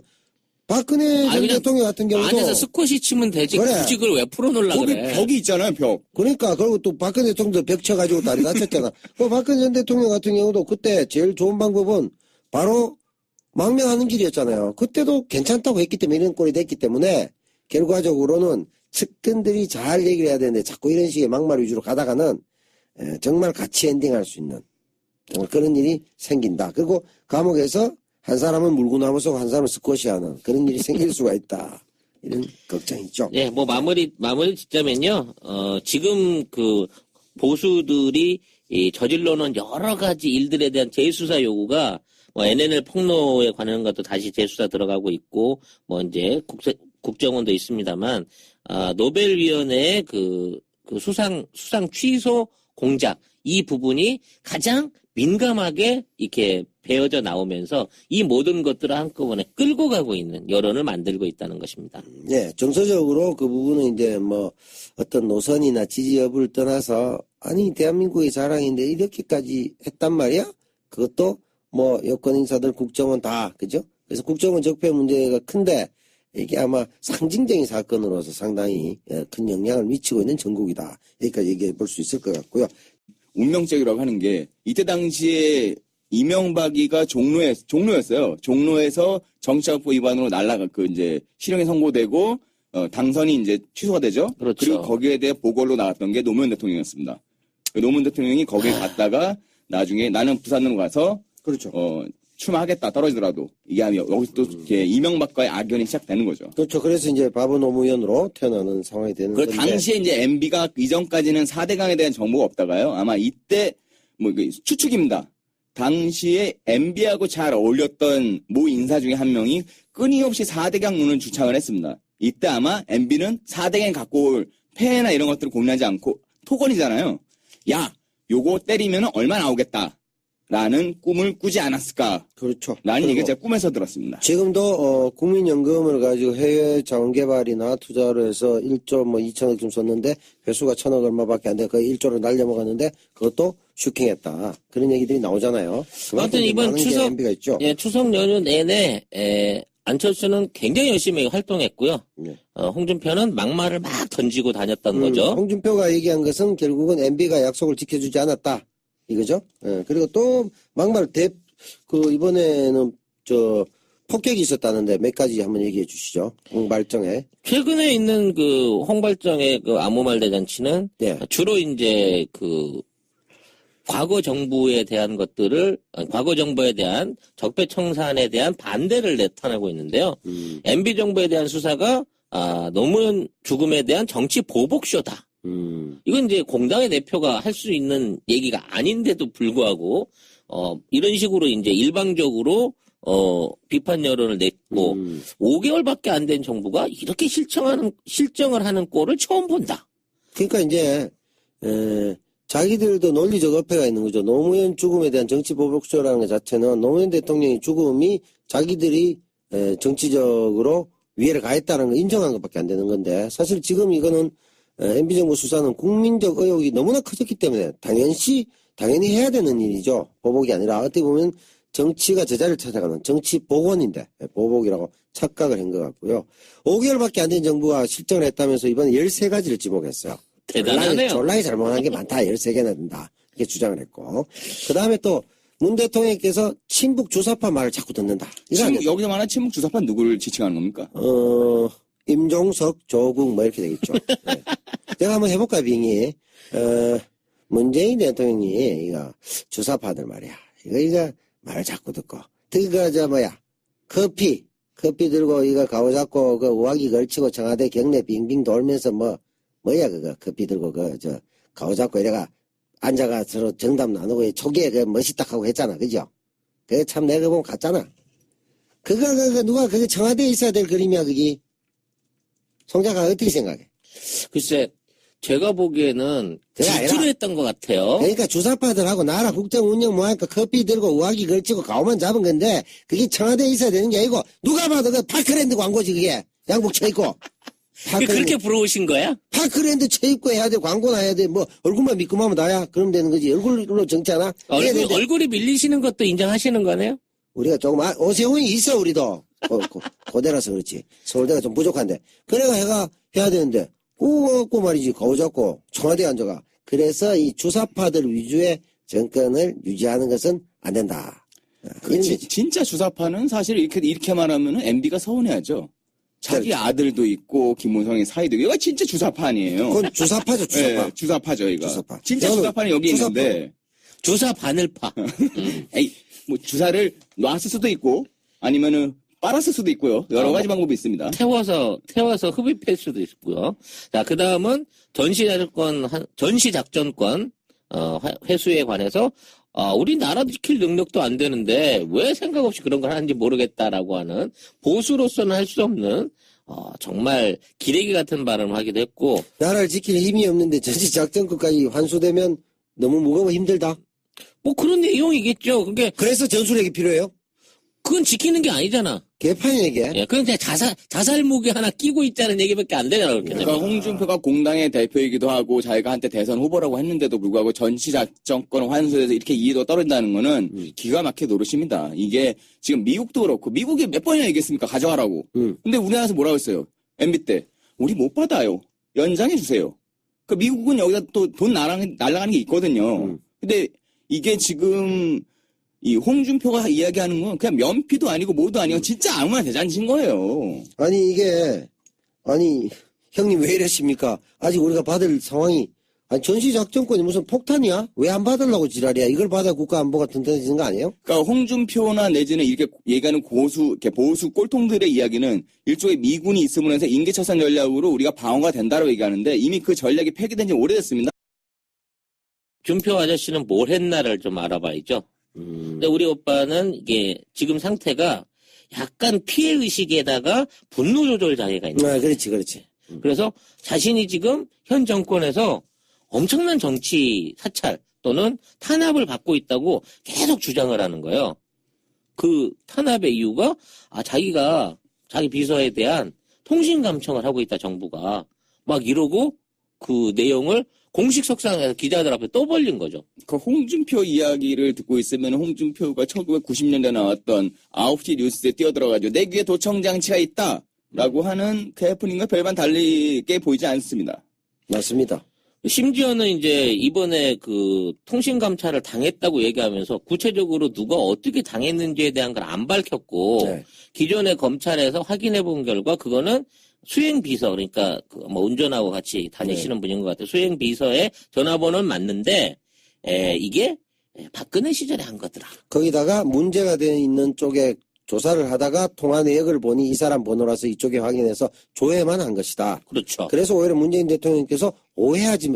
박근혜 전 대통령 같은 경우도 안에서 스쿼시 치면 되지. 그래. 굳이 그걸 왜 풀어놓으려고 거기 그래. 벽이 있잖아요, 벽. 그러니까 그리고 또 박근혜 대통령도 벽 쳐가지고 다리 다쳤잖아. 박근혜 전 대통령 같은 경우도 그때 제일 좋은 방법은 바로 망명하는 길이었잖아요. 그때도 괜찮다고 했기 때문에 이런 꼴이 됐기 때문에 결과적으로는 측근들이 잘 얘기를 해야 되는데 자꾸 이런 식의 막말 위주로 가다가는 정말 같이 엔딩할 수 있는 정말 그런 일이 생긴다. 그리고 감옥에서 한 사람은 물구나무 쏘고 한 사람은 스쿼시하는 그런 일이 생길 수가 있다. 이런 걱정이 있죠. 예, 마무리 짓자면요. 지금 보수들이 저질러놓은 여러 가지 일들에 대한 재수사 요구가 NNL 폭로에 관한 것도 다시 재수사 들어가고 있고 이제 국정원도 있습니다만 노벨위원회의 수상 취소 공작 이 부분이 가장 민감하게 이렇게 베어져 나오면서 이 모든 것들을 한꺼번에 끌고 가고 있는 여론을 만들고 있다는 것입니다. 네, 정서적으로 그 부분은 이제 어떤 노선이나 지지 여부를 떠나서 아니 대한민국의 자랑인데 이렇게까지 했단 말이야? 그것도 여권 인사들 국정원 다 그죠? 그래서 국정원 적폐 문제가 큰데 이게 아마 상징적인 사건으로서 상당히 큰 영향을 미치고 있는 전국이다. 여기까지 얘기해 볼 수 있을 것 같고요. 운명적이라고 하는 게 이때 당시에 이명박이가 종로였어요. 종로에서 정치자금법 위반으로 이제 실형이 선고되고 당선이 이제 취소가 되죠. 그렇죠. 그리고 거기에 대해 보궐로 나왔던 게 노무현 대통령이었습니다. 노무현 대통령이 거기에 갔다가 나중에 나는 부산으로 가서 그렇죠. 출마하겠다 떨어지더라도 이게 하면 여기서 또 이렇게 이명박과의 악연이 시작되는 거죠. 그렇죠. 그래서 이제 바보 노무현으로 태어나는 상황이 되는 그 건데. 당시에 이제 MB가 이전까지는 4대강에 대한 정보가 없다가요. 아마 이때 뭐 이게 추측입니다. 당시에 MB하고 잘 어울렸던 모 인사 중에 한 명이 끊임없이 4대강론을 주창을 했습니다. 이때 아마 MB는 4대강 갖고 올 폐해나 이런 것들을 고민하지 않고 토건이잖아요. 야, 요거 때리면 얼마 나오겠다. 라는 꿈을 꾸지 않았을까. 그렇죠. 라는 얘기를 그리고 제가 꿈에서 들었습니다. 지금도 국민연금을 가지고 해외 자원개발이나 투자를 해서 1조 뭐 2천억쯤 썼는데 회수가 1천억 얼마밖에 안 돼. 그 1조를 날려먹었는데 그것도 슈킹했다. 그런 얘기들이 나오잖아요. 아무튼 이번 추석 MB가 있죠. 예, 추석 연휴 내내 안철수는 굉장히 열심히 활동했고요. 네. 홍준표는 막말을 막 던지고 다녔던 거죠. 홍준표가 얘기한 것은 결국은 MB가 약속을 지켜주지 않았다. 이거죠. 예, 그리고 또 막말 이번에는 폭격이 있었다는데 몇 가지 한번 얘기해 주시죠. 홍발정에. 최근에 있는 그 홍발정의 그 아무 말 대잔치는 네. 주로 이제 그 과거 정부에 대한 것들을 과거 정부에 대한 적폐청산에 대한 반대를 나타내고 있는데요. MB 정부에 대한 수사가 노무현 죽음에 대한 정치 보복쇼다. 이건 이제 공당의 대표가 할 수 있는 얘기가 아닌데도 불구하고 이런 식으로 이제 일방적으로 비판 여론을 냈고 5개월밖에 안 된 정부가 이렇게 실정을 하는 꼴을 처음 본다. 그러니까 이제 자기들도 논리적 어폐가 있는 거죠. 노무현 죽음에 대한 정치 보복쇼라는 것 자체는 노무현 대통령의 죽음이 자기들이 정치적으로 위해를 가했다는 걸 인정한 것밖에 안 되는 건데 사실 지금 이거는 MB정부 수사는 국민적 의혹이 너무나 커졌기 때문에 당연히 해야 되는 일이죠. 보복이 아니라 어떻게 보면 정치가 제자리를 찾아가는 정치 복원인데 보복이라고 착각을 한 것 같고요. 5개월밖에 안 된 정부가 실정을 했다면서 이번에 13가지를 지목했어요. 대단하네요. 졸라게 잘못한 게 많다. 13개나 된다. 이렇게 주장을 했고. 그 다음에 또 문 대통령께서 친북 주사파 말을 자꾸 듣는다. 여기서 말하는 친북 주사파 누구를 지칭하는 겁니까? 임종석, 조국 뭐 이렇게 되겠죠. 네. 제가 한번 해볼까요, 빙의. 문재인 대통령이 이거 주사파들 말이야. 이거 말을 자꾸 듣고. 커피 들고 이거 가오 잡고 그 우아기 걸치고 청와대 경내 빙빙 돌면서 뭐야 그거 커피 들고 가오 잡고 이래가 앉아가 서로 정답 나누고 초기에 멋있다 하고 했잖아. 그죠? 그게 참 내가 보면 같잖아. 누가 그게 청와대에 있어야 될 그림이야, 그게. 송 작가 어떻게 생각해? 글쎄, 제가 보기에는 그게 아니라- 질투를 했던 것 같아요. 그러니까 주사파들하고 나라 국정 운영 뭐하니까 커피 들고 우아기 걸치고 가오만 잡은 건데 그게 청와대에 있어야 되는 게 아니고 누가 봐도 그 파크랜드 광고지 그게. 양복 쳐입고. 그렇게 부러우신 거야? 파크랜드 쳐입고 해야 돼. 광고나 해야 돼. 뭐 얼굴만 믿고만 나야. 그러면 되는 거지. 얼굴로 정치하나? 얼굴이 밀리시는 것도 인정하시는 거네요? 우리가 조금 오세훈이 있어 우리도. 고대라서 그렇지. 서울대가 좀 부족한데. 그래가 해야 되는데 꼭 말이지 거우 잡고 청와대에 앉아가. 그래서 이 주사파들 위주의 정권을 유지하는 것은 안 된다. 진짜 주사파는 사실 이렇게 말하면 MB가 서운해하죠. 자기 아들도 있고 김무성의 사이도 있고 이거 진짜 주사파 아니에요. 그건 주사파죠, 주사파. 네, 주사파죠 이거. 주사파. 진짜 주사파는 여기 주사파. 있는데 주사 바늘파. 에이, 뭐 주사를 놨을 수도 있고 아니면은 빨았을 수도 있고요. 여러 가지 방법이 있습니다. 태워서 흡입할 수도 있고요. 자, 그 다음은 전시작전권 회수에 관해서 우리나라도 지킬 능력도 안 되는데 왜 생각 없이 그런 걸 하는지 모르겠다라고 하는 보수로서는 할 수 없는 정말 기레기 같은 발언을 하기도 했고 나라를 지킬 힘이 없는데 전시작전권까지 환수되면 너무 무거워 힘들다. 뭐 그런 내용이겠죠. 그래서 전술핵이 필요해요? 그건 지키는 게 아니잖아. 개판이 얘기해. 예, 그건 그냥 자살 무기 하나 끼고 있다는 얘기밖에 안 되잖아. 그렇게 그러니까 되면. 홍준표가 공당의 대표이기도 하고 자기가 한때 대선 후보라고 했는데도 불구하고 전시작전권 환수에서 이렇게 이해도가 떨어진다는 거는 기가 막힌 노릇입니다. 이게 지금 미국도 그렇고 미국이 몇 번이나 얘기했습니까? 가져가라고. 근데 우리나라에서 뭐라고 했어요? MB 때 우리 못 받아요. 연장해 주세요. 그 미국은 여기다 또 돈 날아가는 게 있거든요. 근데 이게 지금 이 홍준표가 이야기하는 건 그냥 면피도 아니고 뭐도 아니고 진짜 아무나 대잔치인 거예요. 아니 형님 왜 이러십니까? 아직 우리가 받을 상황이 아니, 전시작전권이 무슨 폭탄이야? 왜 안 받으려고 지랄이야? 이걸 받아야 국가 안보가 튼튼해지는 거 아니에요? 그러니까 홍준표나 내지는 이렇게 얘기하는 이렇게 보수 꼴통들의 이야기는 일종의 미군이 있음으로 해서 인계처산 전략으로 우리가 방어가 된다고 얘기하는데 이미 그 전략이 폐기된 지 오래됐습니다. 준표 아저씨는 뭘 했나를 좀 알아봐야죠. 근데 우리 오빠는 이게 지금 상태가 약간 피해의식에다가 분노 조절 장애가 있는 거예요. 아, 그렇지. 그래서 자신이 지금 현 정권에서 엄청난 정치 사찰 또는 탄압을 받고 있다고 계속 주장을 하는 거예요. 그 탄압의 이유가 자기가 자기 비서에 대한 통신 감청을 하고 있다 정부가 막 이러고 그 내용을 공식 석상에서 기자들 앞에 떠벌린 거죠. 그 홍준표 이야기를 듣고 있으면 홍준표가 1990년대 나왔던 9시 뉴스에 뛰어들어가지고 내 귀에 도청장치가 있다라고 하는 그 해프닝과 별반 다르게 보이지 않습니다. 맞습니다. 심지어는 이제 이번에 그 통신 감찰을 당했다고 얘기하면서 구체적으로 누가 어떻게 당했는지에 대한 걸 안 밝혔고 네. 기존의 검찰에서 확인해 본 결과 그거는 수행 비서 그러니까 그 뭐 운전하고 같이 다니시는 분인 것 같아요. 수행 비서의 전화번호는 맞는데 이게 박근혜 시절에 한 거더라. 거기다가 문제가 되어 있는 쪽에 조사를 하다가 통화 내역을 보니 이 사람 번호라서 이쪽에 확인해서 조회만 한 것이다. 그렇죠. 그래서 오히려 문재인 대통령께서 오해하지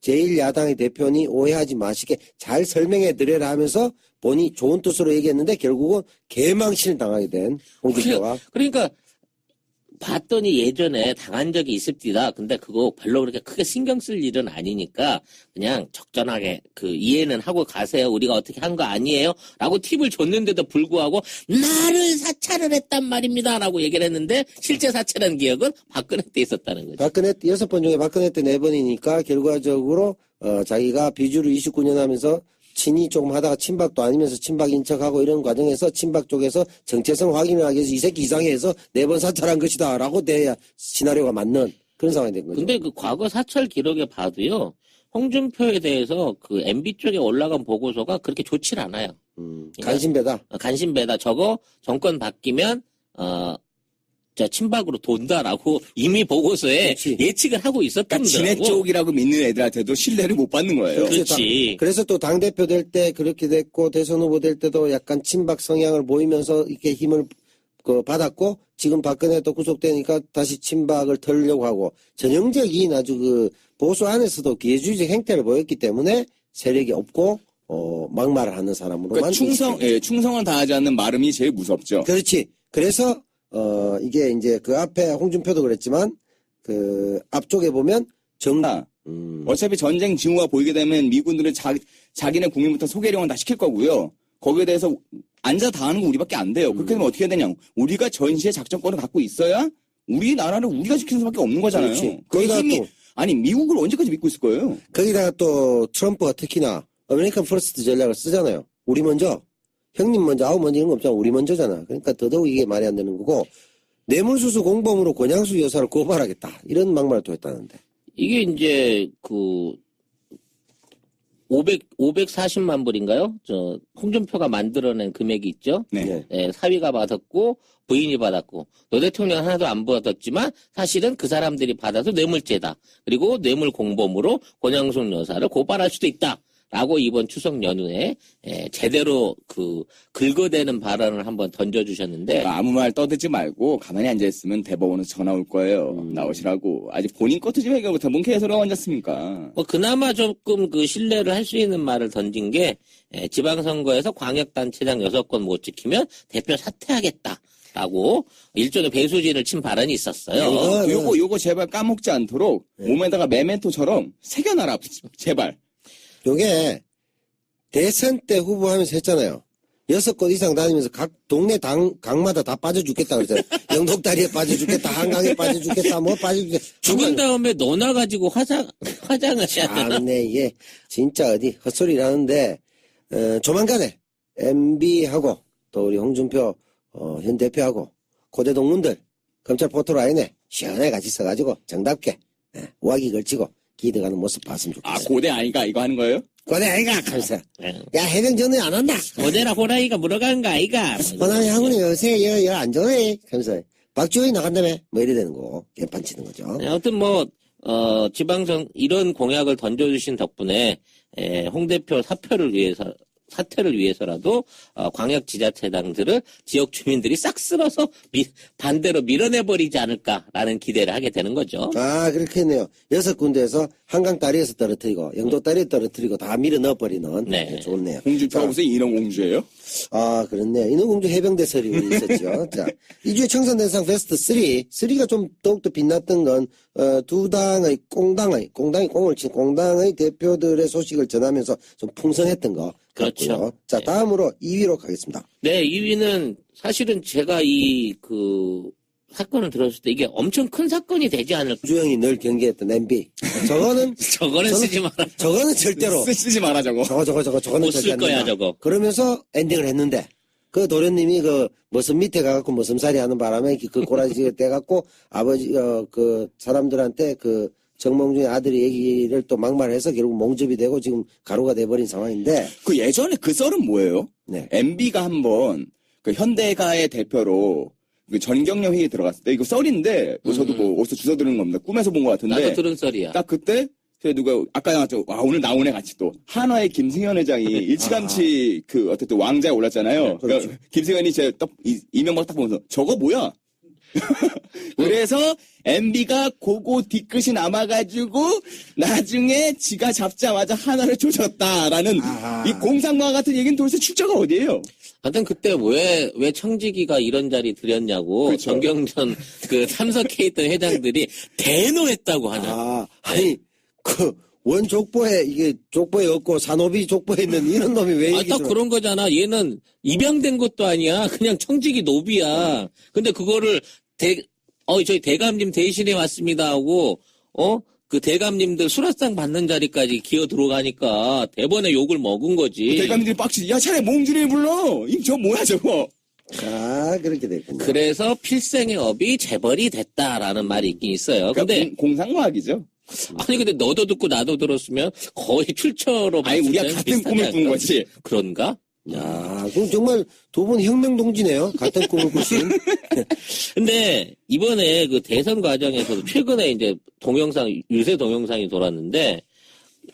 제일 야당의 대표니 오해하지 마시게 잘 설명해 드려라 하면서 본이 좋은 뜻으로 얘기했는데 결국은 개망신을 당하게 된 홍준표가. 그러니까 봤더니 예전에 당한 적이 있습니다. 근데 그거 별로 그렇게 크게 신경 쓸 일은 아니니까 그냥 적절하게 그 이해는 하고 가세요. 우리가 어떻게 한 거 아니에요? 라고 팁을 줬는데도 불구하고 나를 사찰을 했단 말입니다. 라고 얘기를 했는데 실제 사찰한 기억은 박근혜 때 있었다는 거죠. 박근혜 6번 중에 박근혜 때 4번이니까 결과적으로 자기가 비주류 29년 하면서 친이 조금 하다가 친박도 아니면서 친박인 척하고 이런 과정에서 친박 쪽에서 정체성 확인을 하기 위해서 이 새끼 이상해서 4번 사찰한 것이다 라고 돼야 시나리오가 맞는 그런 상황이 된 거죠. 근데 그 과거 사찰 기록에 봐도요. 홍준표에 대해서 그 MB 쪽에 올라간 보고서가 그렇게 좋질 않아요. 간신배다. 간신배다. 저거 정권 바뀌면 친박으로 돈다라고 이미 보고서에 그렇지. 예측을 하고 있었던 그러니까 거라고. 지네 쪽이라고 믿는 애들한테도 신뢰를 못 받는 거예요. 그렇지. 그래서 또 당대표 될 때 그렇게 됐고 대선 후보 될 때도 약간 친박 성향을 보이면서 이렇게 힘을 받았고 지금 박근혜 또 구속되니까 다시 친박을 털려고 하고 전형적인 아주 그 보수 안에서도 기회주의적 행태를 보였기 때문에 세력이 없고 막말을 하는 사람으로만 그러니까 충성을 다하지 않는 말음이 제일 무섭죠. 그렇지. 그래서 이게 이제 그 앞에 홍준표도 그랬지만 그 앞쪽에 보면 어차피 전쟁 징후가 보이게 되면 미군들은 자기네 국민부터 소개령은 다 시킬 거고요. 거기에 대해서 앉아 다 하는 거 우리밖에 안 돼요. 그렇게 되면 어떻게 해야 되냐. 우리가 전시의 작전권을 갖고 있어야 우리나라를 우리가 지키는 수밖에 없는 거잖아요. 그렇지. 그 거기다가 힘이, 또 아니 미국을 언제까지 믿고 있을 거예요. 거기다가 또 트럼프가 특히나 아메리칸 퍼스트 전략을 쓰잖아요. 우리 먼저 형님 먼저 아우 먼저 이런 거 없잖아. 우리 먼저잖아. 그러니까 더더욱 이게 말이 안 되는 거고 뇌물수수 공범으로 권양수 여사를 고발하겠다. 이런 막말을 또 했다는데. 이게 이제 540만 불인가요? 홍준표가 만들어낸 금액이 있죠. 네. 사위가 받았고 부인이 받았고 노 대통령 하나도 안 받았지만 사실은 그 사람들이 받아서 뇌물죄다. 그리고 뇌물 공범으로 권양숙 여사를 고발할 수도 있다. 라고 이번 추석 연휴에 제대로 긁어대는 발언을 한번 던져주셨는데 그러니까 아무 말 떠들지 말고 가만히 앉아있으면 대법원에서 전화 올 거예요. 나오시라고. 아직 본인 것도 지금 해결 못해. 뭔 개소리가 앉았습니까? 그나마 조금 신뢰를 할 수 있는 말을 던진 게 지방선거에서 광역단체장 6건 못 지키면 대표 사퇴하겠다라고 일종의 배수진을 친 발언이 있었어요. 요거 제발 까먹지 않도록 몸에다가 메멘토처럼 새겨놔라. 제발. 요게 대선 때 후보하면서 했잖아요. 6곳 이상 다니면서 각 동네 강마다 다 빠져 죽겠다 그랬잖아요. 영덕다리에 빠져 죽겠다, 한강에 빠져 죽겠다, 뭐 빠져 죽겠다. 죽은 다음에 넣어놔가지고 화장을 해야 되나? 참네, 이게 진짜 어디 헛소리를 하는데 조만간에 MB하고 또 우리 홍준표 현 대표하고 고대 동문들 검찰 포토라인에 시원하게 같이 서가지고 정답게 우악이 걸치고 기대가는 모습 봤으면 좋겠어요. 고대 아이가 이거 하는 거예요? 고대 아이가 하면서 야 해병 전에 안 한다. 고대라 호랑이가 물어가는 거 아이가? 호남이 학원에 요새 여 안 좋네. 하면서 박지원이 나간다며 뭐 이래 되는 거 개판 치는 거죠. 아무튼 지방선 이런 공약을 던져주신 덕분에 홍 대표 사퇴를 위해서라도 광역 지자체장들을 지역 주민들이 싹 쓸어서 반대로 밀어내버리지 않을까라는 기대를 하게 되는 거죠. 아, 그렇겠네요. 6군데에서 한강 다리에서 떨어뜨리고 영도 다리에 떨어뜨리고 다 밀어 넣어버리는. 네. 좋네요. 공주표가 무슨 인어공주예요? 아, 그렇네. 인어공주 해병대설이 우리 있었죠. 자, 이주의 청산대상 베스트 3가 좀 더욱더 빛났던 건, 두 당의 공당이 꽁을 친 공당의 대표들의 소식을 전하면서 좀 풍성했던 거. 그렇죠. 같고요. 자, 다음으로 2위로 가겠습니다. 네, 2위는 사실은 제가 사건을 들었을 때 이게 엄청 큰 사건이 되지 않을까. 주영이 늘 경계했던 MB. 저거는 저거는 쓰지 마라. 저거는 절대로. 쓰지 마라, 저거. 저거는 못 절대 쓸 안 거야, 된다. 저거. 그러면서 엔딩을 했는데, 그 도련님이 머슴 밑에 가갖고 머슴살이 하는 바람에 그 꼬라지가 떼갖고 아버지, 사람들한테 정몽준의 아들의 얘기를 또 막말해서 결국 몽접이 되고 지금 가루가 돼버린 상황인데. 그 예전에 그 썰은 뭐예요? 네. MB가 한번 그 현대가의 대표로 그 전경련 회의에 들어갔을 때, 이거 썰인데, 뭐 저도 뭐 어디서 주워 들은 겁니다. 꿈에서 본 것 같은데. 나도 들은 썰이야. 딱 그때, 누가, 아까 나왔죠. 와, 오늘 나오네, 같이 또. 한화의 김승현 회장이 일찌감치 어쨌든 왕자에 올랐잖아요. 그렇죠. 그러니까 김승현이 이명박 딱 보면서, 저거 뭐야? 그래서 MB가 그거 뒤끝이 남아가지고 나중에 지가 잡자마자 하나를 조졌다라는 이 공상과 같은 얘기는 도대체 출처가 어디예요? 하여튼 그때 왜 청지기가 이런 자리 들였냐고 그렇죠. 정경련 참석해 있던 회장들이 대노했다고 하나. 아니, 원족보에 이게 족보에 없고 산업이 족보에 있는 이런 놈이 왜 딱 얘기를. 그런 거잖아. 얘는 입양된 것도 아니야. 그냥 청지기 노비야. 근데 그거를 저희 대감님 대신에 왔습니다 하고 그 대감님들 수라상 받는 자리까지 기어 들어가니까 대번에 욕을 먹은 거지. 대감들이 빡치지. 야, 차라리 몽준이 불러. 저 뭐야, 저거. 그렇게 됐군요. 그래서 필생의 업이 재벌이 됐다라는 말이 있긴 있어요. 그러니까 근데 공상과학이죠. 아니 근데 너도 듣고 나도 들었으면 거의 출처로 아니, 우리가 봤을 때는 같은 비슷하지 꿈을 꾼 않을까? 거지. 그런가? 야, 그럼 정말 두 분 혁명동지네요. 같은 꿈을 꾸신. 근데 이번에 그 대선 과정에서도 최근에 이제 유세 동영상이 돌았는데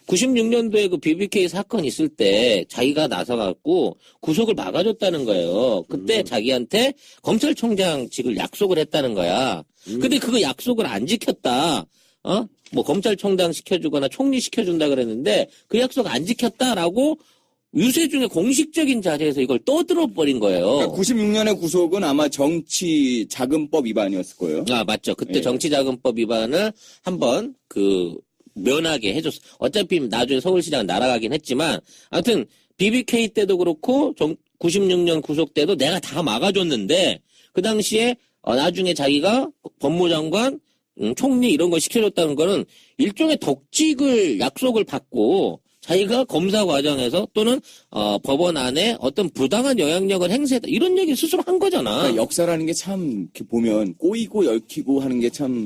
96년도에 그 BBK 사건 있을 때 자기가 나서갖고 구속을 막아줬다는 거예요. 그때 자기한테 검찰총장직을 약속을 했다는 거야. 근데 그거 약속을 안 지켰다. 뭐 검찰총장 시켜주거나 총리 시켜준다 그랬는데 그 약속 안 지켰다라고 유세 중에 공식적인 자리에서 이걸 떠들어버린 거예요. 그러니까 96년의 구속은 아마 정치자금법 위반이었을 거예요. 아, 맞죠. 그때 예. 정치자금법 위반을 한번 면하게 해줬어. 어차피 나중에 서울시장 날아가긴 했지만, 아무튼, BBK 때도 그렇고, 96년 구속 때도 내가 다 막아줬는데, 그 당시에, 나중에 자기가 법무장관, 총리 이런 거 시켜줬다는 거는 일종의 덕직을 약속을 받고, 자기가 검사 과정에서 또는 법원 안에 어떤 부당한 영향력을 행사했다. 이런 얘기 스스로 한 거잖아. 그러니까 역사라는 게 참, 이렇게 보면 꼬이고 얽히고 하는 게 참